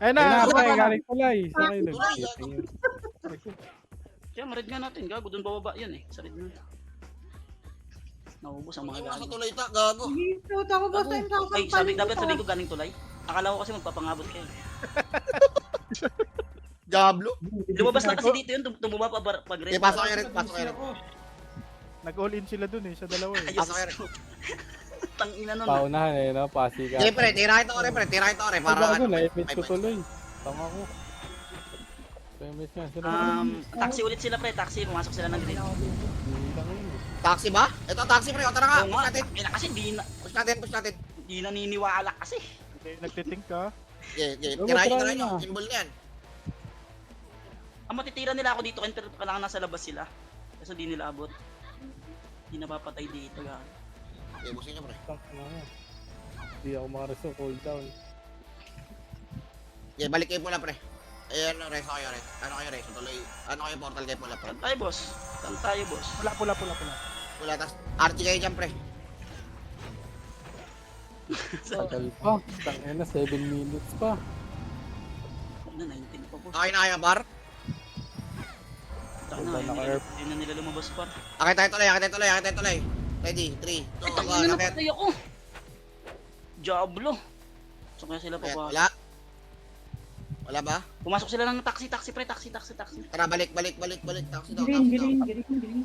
Ayun na, na, sa pre, kanan. galing tulay. Sa kayo Tulay, nag-shooting. Kaya ma-red nga natin. Gago, doon bababa yan eh. Sa red na. Naubos ang mga Mga nasa gago. tulay ta, gago. Ito, ako ba sa inyo? Ay, dapat sabihin ko galing tulay. Akala ko kasi magpapangabot kayo. Diablo. Lumabas na kasi dito yun. Tumubaba pag red. Pasok kayo red. Nag-all in sila dun eh, sa dalawa eh. Pasok kayo red. Tangina nun. Paunahan eh, no? Pasi ka. Sige, pre. Tirahin to, pre. Para Para ano. na-image ko tuloy. Tama ko. Image nga sila. Taxi ulit sila, pre. Taxi. Pumasok sila ng green. Hindi lang yun. Taxi ba? Ito, taxi, pre. O, tara nga. Oo Push nga. natin. Kaya kasi Push natin. di naniniwala kasi. Nagtiting ka. Sige. Go, Tirahin try nyo. na. Symbol na yan. Ang matitira nila ako dito, pero kailangan nasa labas sila. Kasi di nila abot. Di napapatay dito, gago. Sige, busin nyo, pre. Hindi ako makareso, cool down. Sige, balik kayo pula, pre. Ayan, reso kayo, res. Ano kayo, res? Tuloy. Ano kayo, portal kayo pula, pre. Saan tayo, boss? Saan tayo, boss? Pula. Pula, tas RT kayo dyan, pre. Tagal pa. Tangin na, 7 minutes pa. Na, 19 pa, boss. Okay na kayo, bar. Saan Wala na, naka-air. hindi na nila lumabas pa. Akit tayo tuloy. Ready, 3, 2, Ay, 1, tangina na akit. patay ako. Diablo. So kaya sila Ayan, pa wala. Wala ba? Pumasok sila ng taxi, pre. Taxi. Tara, balik. Taxi daw. Green. Green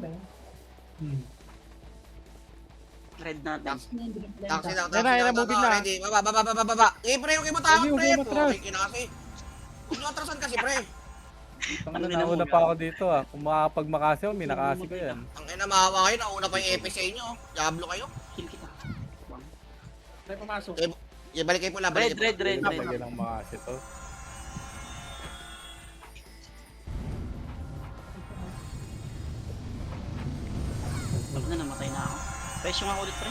ba? Red natin. Taxi daw. Yan na, moving na. Ready, baba. Pre, okay mo tayo, Sige, pre. okay, matras. Okay, kinasi. Huwag nyo atrasan kasi, pre. Tangin Ano na, nauna nila, pa ako dito ah. Kung makapagmakasi ako, minakasi ko yan. Ang ina, mahawa kayo. Nauna pa yung EP sa inyo. Diablo kayo. Kill kita. Sige, balik kayo pula. Red. Lagyan ng makasi to. Wag na, namatay na ako. Presyo nga ulit, pre.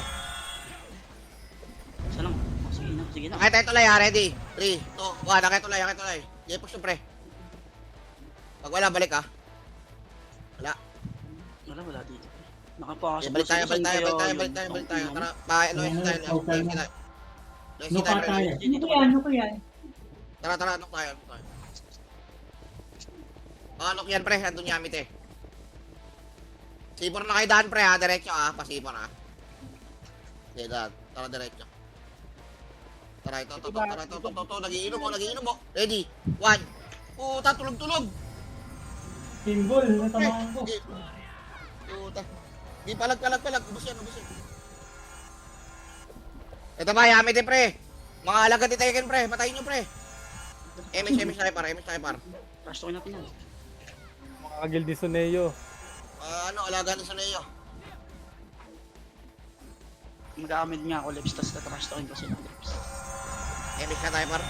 Saan lang? Oh, sige na. Akit tayo tuloy, ha. Ready. 3, 2, 1. Akit tuloy. Sige, push yung pre. Pag wala, balik, ha. Wala dito. Nakapasok. Sige, balik tayo. Tara, pa-loyalty tayo. Loyalty tayo, pre. Ano ko yan? Tara, anok tayo. Anok yan, pre. Andun yamit eh. Sipor na kayo daan, pre, ha. Diretso, ha. Pasipor, ha. Sige, daan. Tara, diretso. Tara, ito. Nagiinom mo. Ready? 1. Puta, tulog. Symbol, natamaan ko. Puta. Di, palag. Ubus yan. Ito ba, yamit eh, pre. Mga alagad ni Tekken, pre. Patayin nyo, pre. MS tayo par. Trash talk natin yan. Makakagil di Suneo. Alaga na sa Neo. Mag-aamed nga ako, Leps, tas trash talkin ko sila, Leps. MS na tayo, par.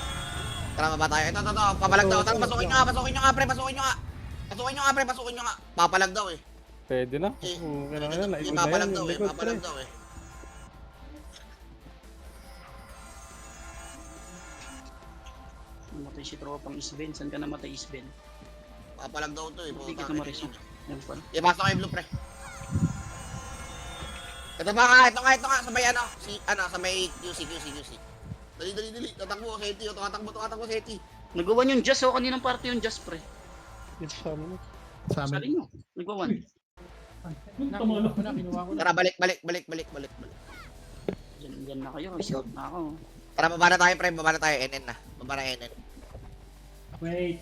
Tara, maba tayo. Ito. Papalag daw. Tara, pasukin nyo nga, pre. Pasukin nyo nga. Papalag daw, eh. Pwede na. Eh, Okay na yan. Naikot na Papalag yan. daw, Yung eh. likod, pre. Papalag daw, eh. Namatay si tropang Isben. Saan ka namatay, Isben? Papalag daw to, eh. Hindi Puta, kita ma-reso. Yan pala. ipasok kayo, blue, pre. Ito nga. Sa may sa may QC. Dali. Tatakbo, Seti. Tatakbo, Seti. Nagawan yung Jazz, kaninang party yung Jazz, pre. Ito sa amin. Sali nyo. Nagawan. Tara, balik. Diyan na kayo. Scout na ako. Tara, baba na tayo, pre. Baba na tayo. NN na. Baba na NN. Wait.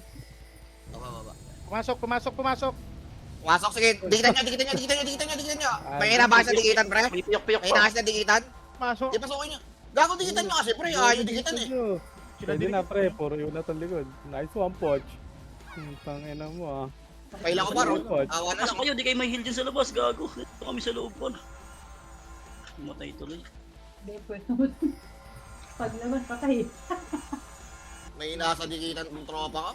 Baba. Pumasok. Pumasok, sige. Dikitan nyo. May inabakas na dikitan, pre. May piyok-piyok May pa. inakas na dikitan. Pasok. Di, pasukin nyo. Gago, dikitan nyo kasi, pre. Ayaw dikitan, eh. Pwede na pre, puro yun na itong likod. Nice one, Poch. Tangina mo ah. Paila ko ba, Ron? Poch. Awa na Pasok lang. kayo, di kayo may heal dyan sa labas, gago. Ito kami sa loob pa. Matay tuloy. Hindi, pwede mo. Paglabas, patay. May inasa dikitan kung tropa ka.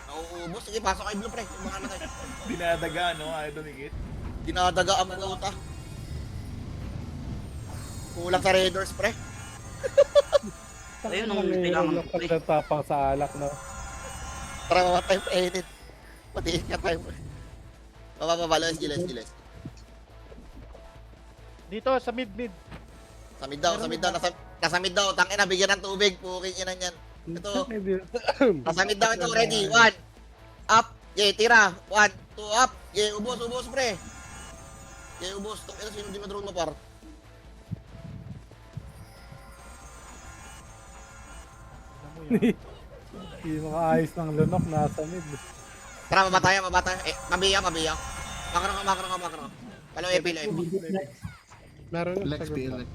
Nauubos. Sige, pasok kay Blue, pre. Yung mga namatay. Dinadaga, no? Ayaw dumikit. Dinadaga ang puta. Kulang sa Raiders, pre. Ayun, nung kailangan ko, pre. Pagtatapang sa alak, no? Para mamatay pa edit. Patiin ka tayo. Baba, let's go. Dito, sa mid. Sa mid daw. Nasa mid daw. Tangin na, bigyan ng tubig. Puking ina yan. Ito. Nasa mid daw ito. Ready? 1. Up. Okay, tira. 1, 2, up. Okay, ubos, pre. Okay, ubos. Ito, sino dinodrone mo, par? Hindi makaayos ng lunok, nasa mid. Tara, mabatayan. Mabiyak. Makro ka. Palo EP. Meron na sa group.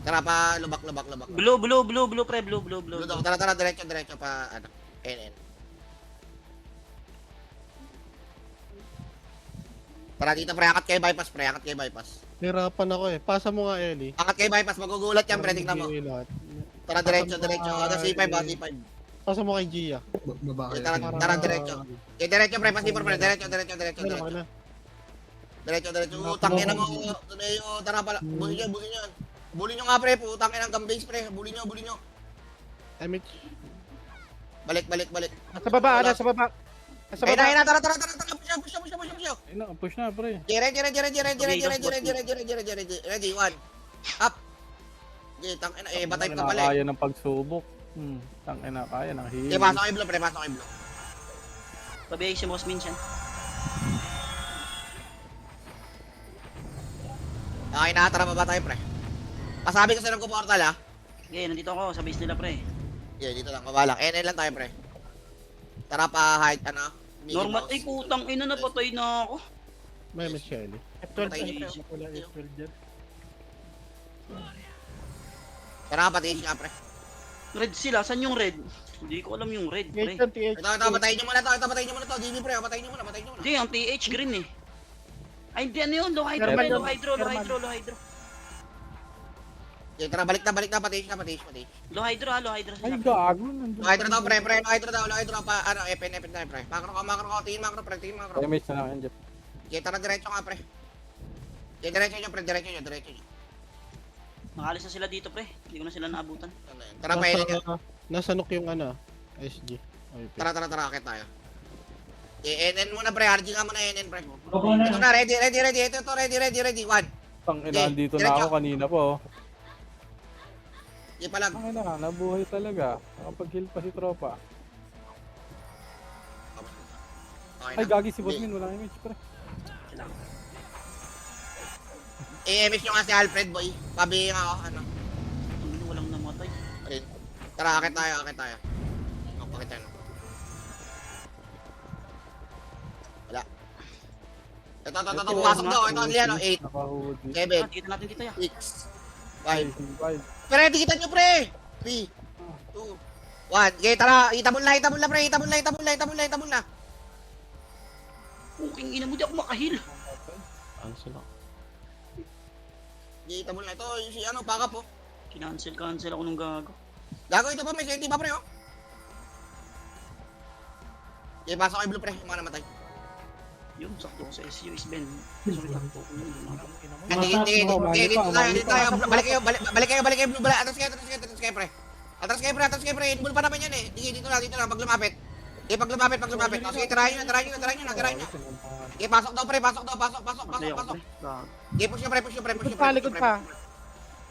Tara pa, lubak. Blue, pre, blue. Blue daw. Tara, diretso pa, ano, NN. Tara dito, pre, akat kayo bypass. Hirapan ako eh. Pasa mo nga, Ellie. Akat kayo bypass, magugulat yan, pre, tingnan mo. Lahat. Tara, diretso. Ano, C5. Pasa mo kay Gia. Okay, tara, diretso. Okay, diretso, pre, pasipor, pre, diretso. Ano? Diretso. Utangin na mo. Tara pala. Bulin nyo. Bulin nyo nga, pre, putangin ng gambase, pre. Bulin nyo. MH. Balik. Nasa baba. Ayun na, tara. Push nyo. Push na, pre. Ready. 1. Up. Okay, tangin na. Batay ka pala. Kaya ng pagsubok. Tangina, kaya ng heal. Okay, pasok kayo blue, pre. Pabiyay si Boss Min siya. Okay na, tara, baba tayo, pre. Pasabi ko sa ng portal, ha. Okay, nandito ako sa base nila, pre. Okay, dito lang, baba lang. NN lang tayo, pre. Tara pa, height, ano. Normal, ay putang ina, napatay na ako. May MH siya, Ellie. F12 Patay niyo, pre. Wala F12 dyan. Tara, patiin nga, pre. Red sila, saan yung red? Hindi ko alam yung red, pre. TH. Ito, patayin nyo muna to. DB, pre, patayin nyo muna. Hindi, ang TH green eh. Ay, hindi, ano yun? Low hydro, Thermal pre, yun. low hydro. Okay, tara, balik na, patiin. Low hydro Ay, sila. gago. Nandun. Hydro daw, pre, low hydro pa, ano, FN tayo, pre. Makro ka, tingin makro. MH na lang yan, Jeff. Okay, tara, diretso nga, pre. Okay, diretso nyo. Nakalis na sila dito, pre. Hindi ko na sila naabutan. Tara, painin nyo. Nasa nok yung ano, SG. Tara, akit tayo. Okay, NN muna, pre. RG nga muna, NN, pre. Baba na. Ito na, ready. Ito, ready. 1. Tangina, Okay, dito na diretso. ako kanina po. Okay pa lang. Tangina, nabuhay talaga. Nakapag-heal pa si tropa. Okay Ay, na. gagi si Bosmin, wala image, pre. I-MS nyo nga si Alfred, boy. Pabihin ako, ano. Ano, walang namatay. Ayun. Tara, akit tayo. Pakita nyo. Wala. Ito. Pasok daw. Ito, Liano. 8, Nakahudi. 7, Kita natin dito, ya. 6, 5. 5. Pero kita nyo, pre! 3, 2, 1. Okay, tara. Itabol na, pre. Itabol na. Puking ina mo, di ako makahil. Ano sila? Okay, itabol na. Ito, yung si ano, backup, oh. Cancel ako nung gago. Gago, ito pa, may safety pa, pre, oh. Okay, pasok kay Blue, pre. Yung mga namatay. Yun, sakto ko sa SU is Ben. Sorry, takto ko yun. Hindi tayo. Balik kayo, Blue. Atras kayo, pre. Atras kayo, pre. Inbul pa naman yan, eh. Dito na, pag lumapit. Pag lumapit. O, sige, tirahin nyo. Okay, pasok daw, pre. Pasok. Masaya ako, pre. Gago. Okay, push nyo, pre. Palikod pa.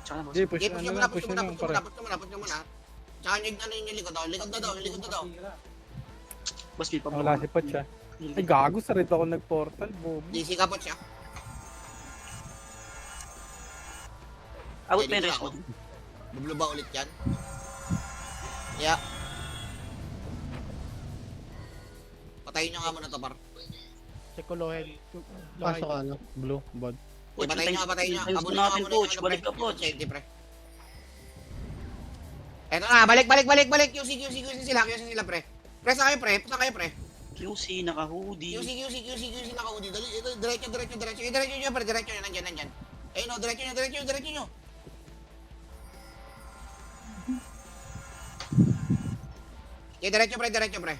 Tsaka na, boss. Okay, push Okay, na push lang, push na lang, pare. muna. Tsaka yung likod daw. Likod na daw. Boss, may Wala si Pat siya. Ay, gago, sa red ako nag-portal, bobo. DC kapot siya. Abot pa yung rest mo. Bublo ba ulit yan? Yeah. Patayin nyo nga muna to, par. Check ko low head. Pasok ka ano, blue, bod. Patayin nyo. Ayos Abulin na nyo natin, nga coach. muna Balik ka, coach. Safety, pre. Eto na, balik. QC sila, pre. Press na kayo, pre. QC, naka-hoodie. QC naka-udi. Ito, diretso. Diretso nyo, pre. Diretso nyo, nandyan. Ayun, no, diretso nyo. Okay, diretso, pre.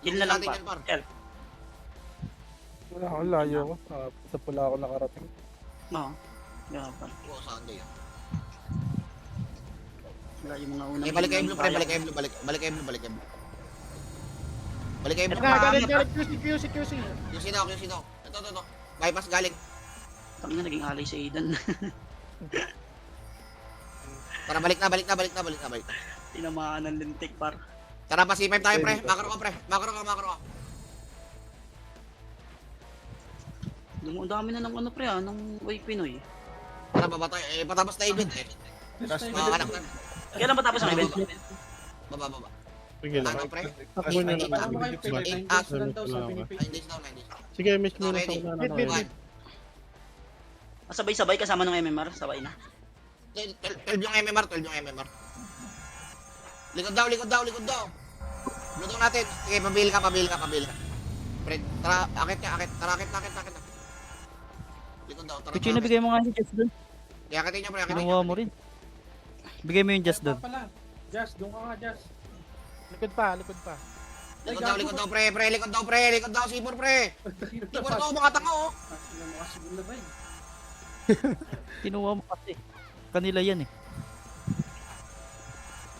Heal na lang Natin pa. yan, par. Help. Wala ako, layo ko. Sa pula ako nakarating. Oo. Gapan. Oo, saan kayo? Wala yung mga unang... Okay, balik kayo, Blue, pre. Balik kayo, Blue. Balik kayo. Galing, QC. QC daw. Ito. Bypass galing. Tangina, naging alay si Aidan. Tara, balik na. Tinamaan ng lintik, par. Tara, pa C5 tayo, pre. Macro ka. Ang dami na ng ano, pre, ng Way Pinoy. Tara, baba tayo. Patapos na event eh. Mga anak na. Kailan matapos ang event? Baba. Sige lang. Ano, pre? Takbo nyo na lang. Tama kayo, pwede Eight, 9 days ah, lang daw sabi ni 9 Pete. days daw. Sige, miss muna Ready? sa una. Mid. Sabay-sabay kasama ng MMR, sabay na. 12 yung MMR. Likod daw. Luto natin. Sige, pabil ka. Fred, tara, akit ka. Likod daw, tara. Pichu, nabigay mo nga yung just doon. Akitin niyo, pre. Kinuha mo rin. Bigay mo yung just doon. Pala. Jazz, doon ka nga, Jazz. Likod pa. Likod daw, pre. Likod daw, sipor, pre. Sipor ko, mga tanga, oh. Sino mo kasi gulabay. Kinuha mo kasi. Kanila yan eh.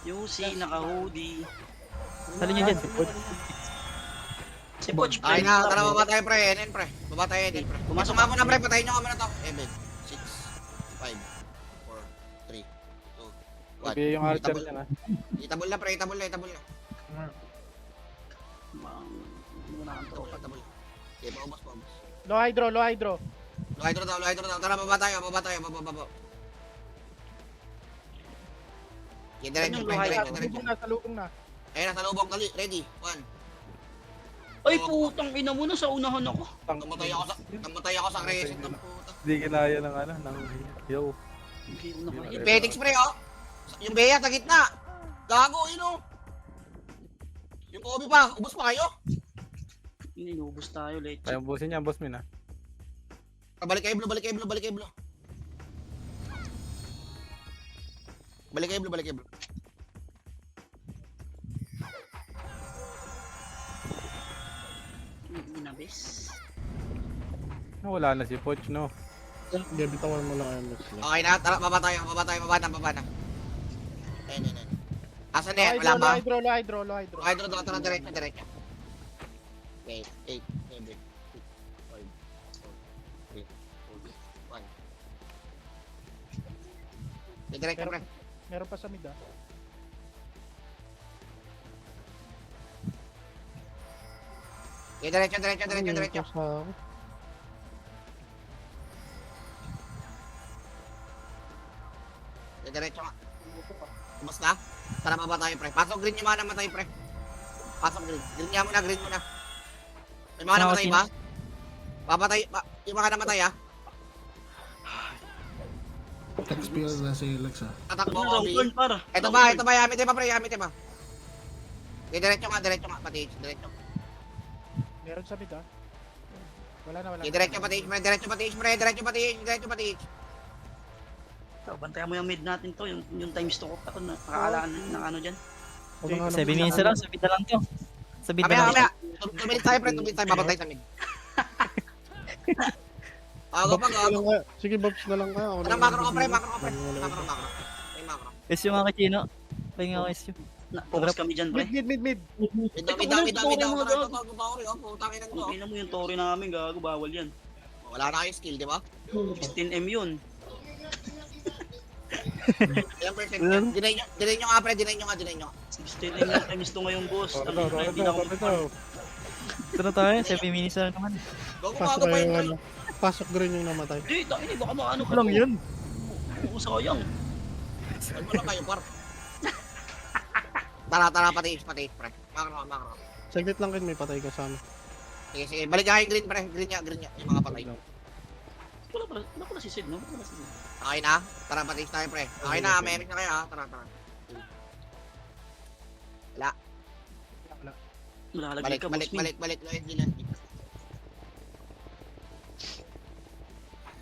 UC, naka-hoodie. Halin nyo dyan. Si Poch, Ay pre. na, tara, baba tayo, pre. NN, pre. Baba tayo, NN, pre. Pumasok nga muna, pre. Patayin nyo nga muna to. 7, 6, 5, 4, 3, 2, 1. Sige, yung archer niya na. Itabol na, pre. Itabol na. Muna ang to. Itabol. Okay, paubos. Low hydro. Low hydro daw. Tara, baba tayo. Baba. Okay, diretso, Anong pre. low hydro? Diretso. Salubong na. Ayun, nasa lubong. Dali, ready. 1. Ay, putang ina mo na sa unahan ako. Namatay ako sa reset ng puta. Hindi kinaya ng yo. Okay, una ka. Petix, pre, oh. Yung Bea, sa gitna. Gago, yun, oh. Yung Kobe pa. Ubos pa kayo. Inubos tayo, late. Kaya busin niya, boss min ah. Balik kayo, blue. Balik kayo, blue. Inabis. Wala na si Poch, no? Sige, bitawan mo lang yung miss lang. Okay na, tara, baba na. Ayun. Asan na yan? Wala ba? Low hydro. Okay, doon, tara, diretso. Okay, 8, 7, 6, 5, 4, 3, 2, 1. Diretso, pre. Meron pa sa mid ah. Okay, diretso. Sa- Diretso nga. Basta? Tara, baba tayo, pre. Pasok green yung mga namatay, pre. Pasok green. Green muna. May mga namatay ba? Yung mga namatay, ah. XP na si Lex ah. Tatakbo Wrong ko, turn, para. Ito ba, yamite ba, pre? Okay, diretso nga, pati. Diretso. Meron sa mid ah. Wala na. Okay, diretso pati. So, bantayan mo yung mid natin to, yung times 2 ako na nakaalaan ng ano dyan. 7 minutes na lang, sabit na lang to. Sabit na lang. Mamaya. 2 minutes tayo, pre. 2 minutes tayo, babantay sa mid. Gago. Sige, Bobs na lang ka. Ako Tara, na- macro ka, pre. Macro. May macro. SU mga kachino. Pahinga ako SU. Focus kami dyan, pre. Mid. Mid. Kung ina mo yung Tori namin, gago, bawal yan. Wala na kayong skill, di ba? 15M yun. Ilang percent yan? Deny nyo nga, pre. Deny nyo nga. 16M yung times 2 ngayong boss. Hindi na ako Ito na tayo, 7 minutes na naman. Gogo, Pasok maga pa yung yun. ano. Pasok green yung namatay. Hindi, tayo, baka maano ka Lang yun. Oo, sayang. Ano mo lang kayo, par? Tara, pati, pre. Macro. Saglit lang kin, may patay ka sa amin. Sige. Balik ka yung green, pre. Green niya. Yung mga patay. Wala pala si Sid, no? Wala si Sid. Okay na? Tara, pati tayo, pre. Okay na, may na kayo, ha? Tara. Malalagay ka, boss. Balik.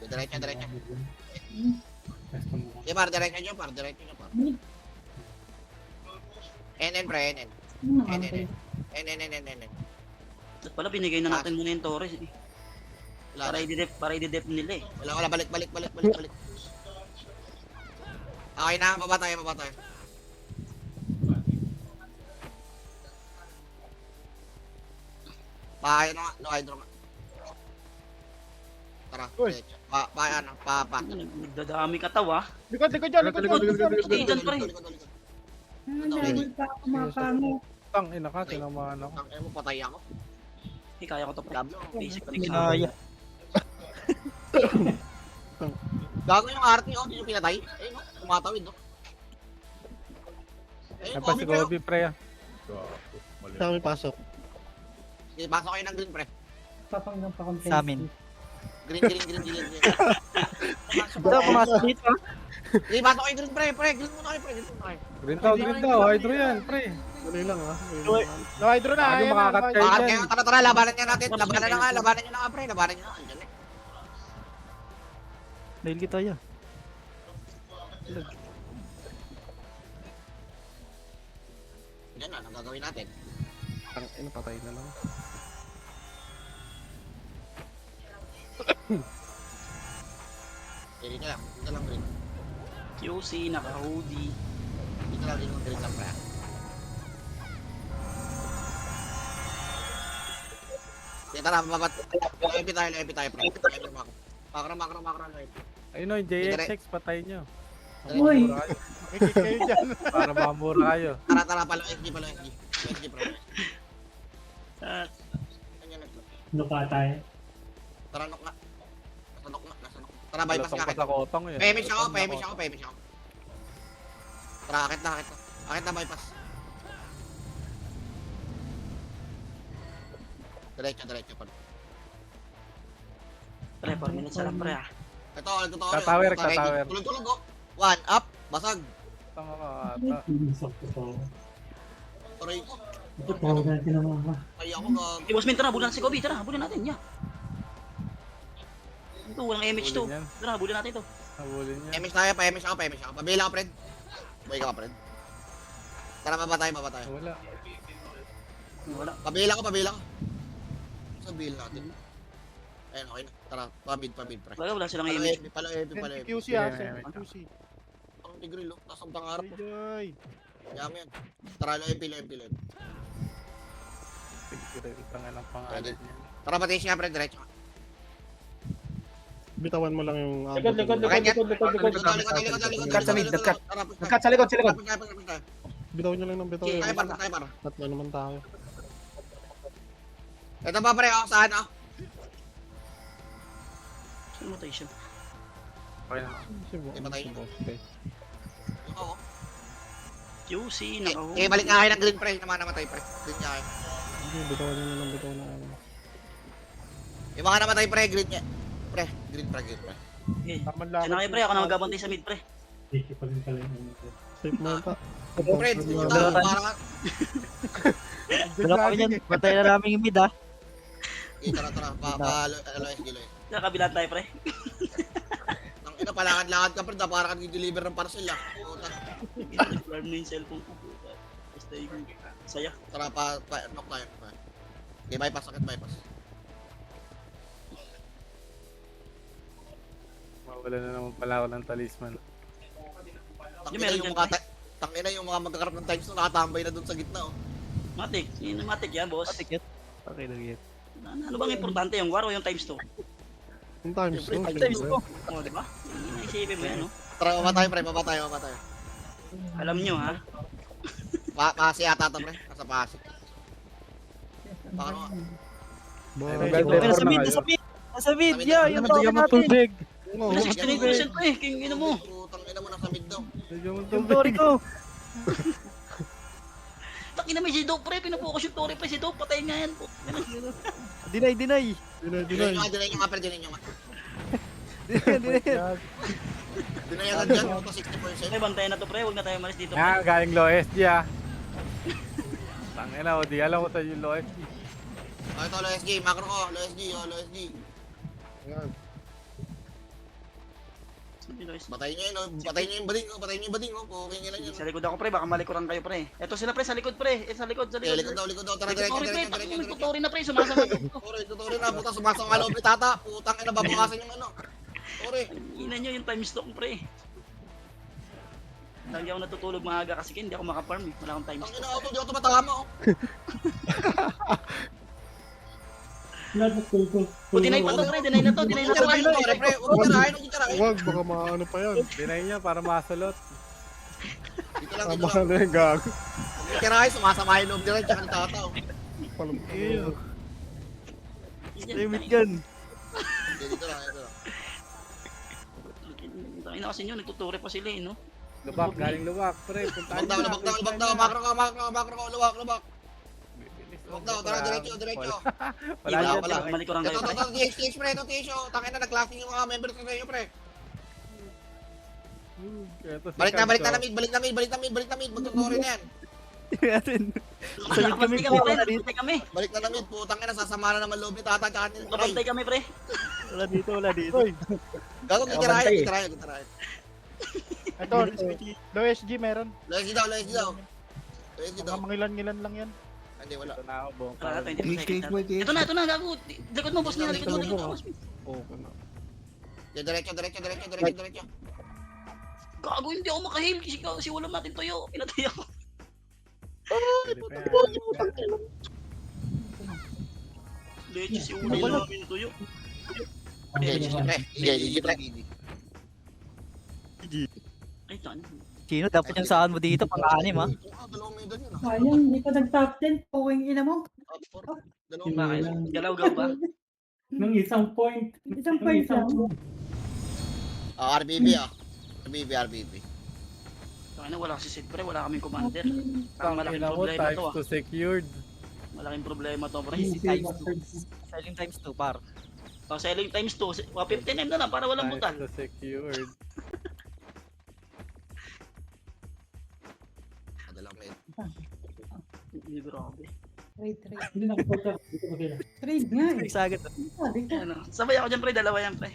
Diretso. Di par, diretso nyo, par. NN, pre, NN. At pala, binigay na natin muna yung Torres. Wala, Para i-dep nila eh. wala, balik. Okay na, baba tayo. Paano nga, no hydro nga. Tara, Uy. diretso. Paano, pa. Nagdadami ka taw ah. Likod dyan, likod dyan. Stay dyan pre. Dahil pa ako mapango. Tang ina ka, tinamaan ako. Ang ina mo, patay ako. Hindi kaya ko to pre. Basic connection. Kinaya. Gago yung RT, oh, yung pinatay. Ayun, oh, tumatawid, oh. Ayun, Yan pa si Kobe, pre. ah. Sa amin pasok. Sige, pasok kayo ng green, pre. Papanggang pa compensate. Sa amin. Green. Ito, pumasok dito ah. Sige, pasok kayo green, pre. Green muna kayo, pre. Green daw, hydro yan, pre. Dali lang ah. No hydro na. Ano Ayan na. makakat kayo Bakit dyan? kayo? Tara, labanan niya natin. Labanan na nga, pre. Labanan niya na. Andyan eh. Dahil kita ya. Andyan na, ang gagawin natin. Ang ina, patay na lang. Dito lang green. QC, naka-hoodie. Dito lang green lang, pre. Sige, tara, mabat. Lepi tayo, pre. Makro, lepi. Ayun o, yung JXX, patay nyo. Uy. Makikit kayo dyan. Para mamura kayo. Tara, palo SG. SG, pre. Ah, Andyan na. Luka tayo. Tara, nok na. Nasa nok. Tara, bypass Lasong nga pa kita. sa kotong yun. Pemish ako. Tara, akit na. Akit na, bypass. Diretso pa. pre, 4 minutes na lang pre ah. Ito, Tatower. Tulog, oh. One, up, basag. Tanga ka ata. Sakto to. Tuloy ko. Ito, tawag natin naman ha. Ay, ako gag. Hey, boss, tara, bulan si Kobe, tara, bulan natin, ya. Ito, walang MH to. Habulin yan. Tara, bulan natin to. Habulin niya. Emish tayo, pa-emish ako. Pabila ka, friend. Buhay ka, friend. Tara, baba tayo. Wala. Wala. Pabila ka. Sabihin natin. Ayun, okay na. Tara, pabid, pre. Wala silang Palo MH. FB, palo FB. QC ah. Yeah, QC. Ang tigril, oh. Tapos ang tangarap, oh. Joy. Yam yan. Tara, lo FB. Tanga ng pangalan niya. Tara, patis nga, friend. Diretso. Bitawan mo lang yung Likod. Cut sa mid, cut. Tara, push Cut sa likod. tayo. Bitawan nyo lang ng bitawan. Okay. Tayo, para. Tatlo naman tayo. Ito pa, pre, oh. Saan, oh? Saan mutation? Okay na. Patay. Okay. Oo. QC, naka-hoodie. Eh, balik nga kayo ng green, pre. Namatay, pre. Green nga kayo. Hindi, bitawan nyo lang ng bitawan na ano. Yung mga namatay, pre. Green niya. Pre. Green, pre. Okay. Taman lang. Diyan na kayo pre, ako na magbabantay sa mid pre. Dito pa rin pala yung Safe mo pa. Pre, puta. Parang... Wala kami yan. Patay na namin yung mid ah. Okay, tara. LOSG. Sa kabilaan tayo pre. Nang ina, palakad-lakad ka, pre. Para ka nag-deliver ng parcel, ah. Puta. Alarm na yung cellphone ko. Basta yung saya. Tara, knock tayo. Okay, bypass. Mawala na naman pala ako ng talisman. Tangina yung mga magkakarap ng times na nakatambay na dun sa gitna, oh. Matik. Yun yung matik yan boss. Matikit. Okay lang yan. Ano bang importante yung war o yung times 2? Yung times Siyempre, two. Times ko. O diba? Naisipin mo yan no? Tara, mamatay, pre. Mamatay. Alam nyo ha? Pasi ata to, pre. Nasa pasi. Baka nga. Nasa mid. Nasa mid. Yeah, yung tao Bigyan mo natin. tubig. Wala 69% pre. King ina mo. Putang ina mo, nasa mid daw. Bigyan mo Yung tubig. tori ko. Takin na may si Dope pre. Pinupokus yung Tori pre. Si Dope patay nga yan. Dinay. Dinay nyo nga, pre. Dinay nyo nga dyan. Puta, 60%. Pre, bantayan na to pre. Huwag na tayo malis dito pre. Yan, galing low SG ah. Tangina, o di alam ko tayo yung low SG. Oh, ito, LOSG. Macro ko. LOSG. Ayan. Batayin nyo yun, oh. Batayin nyo yung bading, oh. Okay nyo lang yun. Sa likod ako pre. Baka malikuran kayo pre. Eto sila pre. Sa likod pre. Sa likod. Eh, likod daw. Tara, diretso. Tori na pre. Sumasama ko. Tutori na, puta, sumasang alo, tata. Putang ina, babukasan yung ano. Tutori. Ina nyo yung time stock pre. Lagi ako natutulog maaga kasi hindi ako makaparm eh. Wala akong time Ang stock. ina, auto, di ako tumatama, oh. O, deny pa to, pre. Deny na to. Deny na to, pre. Huwag yung pre. Huwag yung tirahin, huwag yung tirahin. Wag, baka maano pa yan. Deny niya para masalot. Dito lang, dito Tama lang. na yung gago. Huwag yung tirahin, sumasama yung loob nila, tsaka ng tataw. Palam. Limit yan. Hindi, dito lang, dito lang. Tayo na kasi nyo, nagtuturi pa sila eh, no? Lubak, galing lubak. Pre, puntahan Lubak daw, lubak daw, makro ka, lubak. Lubak daw, tara, diretso. Wala. Malikuran kayo, pre. Ito, TH, pre, ito, TH, oh. Tangin na, nag-classing yung mga members ko sa inyo, pre. Balik na mid. Magtutuloy na yan. Nakapantay kami, pre. Nakapantay kami. Balik na mid, putang ina, sasama na naman loob ni Tata, tsaka ni Tay. Nakapantay kami, pre. Wala dito. Gago, gitirahin. Ito, low SG meron. Lois daw. Mga mangilan-ngilan lang yan. Hindi, wala. Ito na ako, bong. Wala na, 20 Cake, seconds. wait, Ito na, gago. Likod mo, boss nila. Likod mo. Okay na. Diretso. Gago, hindi ako makahil kasi wala natin tuyo. Pinatay ako. Leche, si Uli lang namin tuyo. Ay, tan. Chino, dapat yung saan mo dito, pang-anim ha. Sayang, hindi pa nag-top 10. Puwing ina mo. Bakit? Galaw-gaw ba? Nung isang point. Isang point lang. RBB. Kaya na, wala si Sid, pre. Wala kaming commander. Ang Malaking ina mo, problema times to, ah. to secured. Malaking problema to, pre. Selling times 2 par. So, selling times 2. 59 na lang para walang Times butal. to secured. Hindi, grabe. Trade. Hindi nakapagka. Dito ba kaya? Trade nga eh. Sagad. Sabi ko. Ano, sabay ako dyan, pre. Dalawa yan, pre.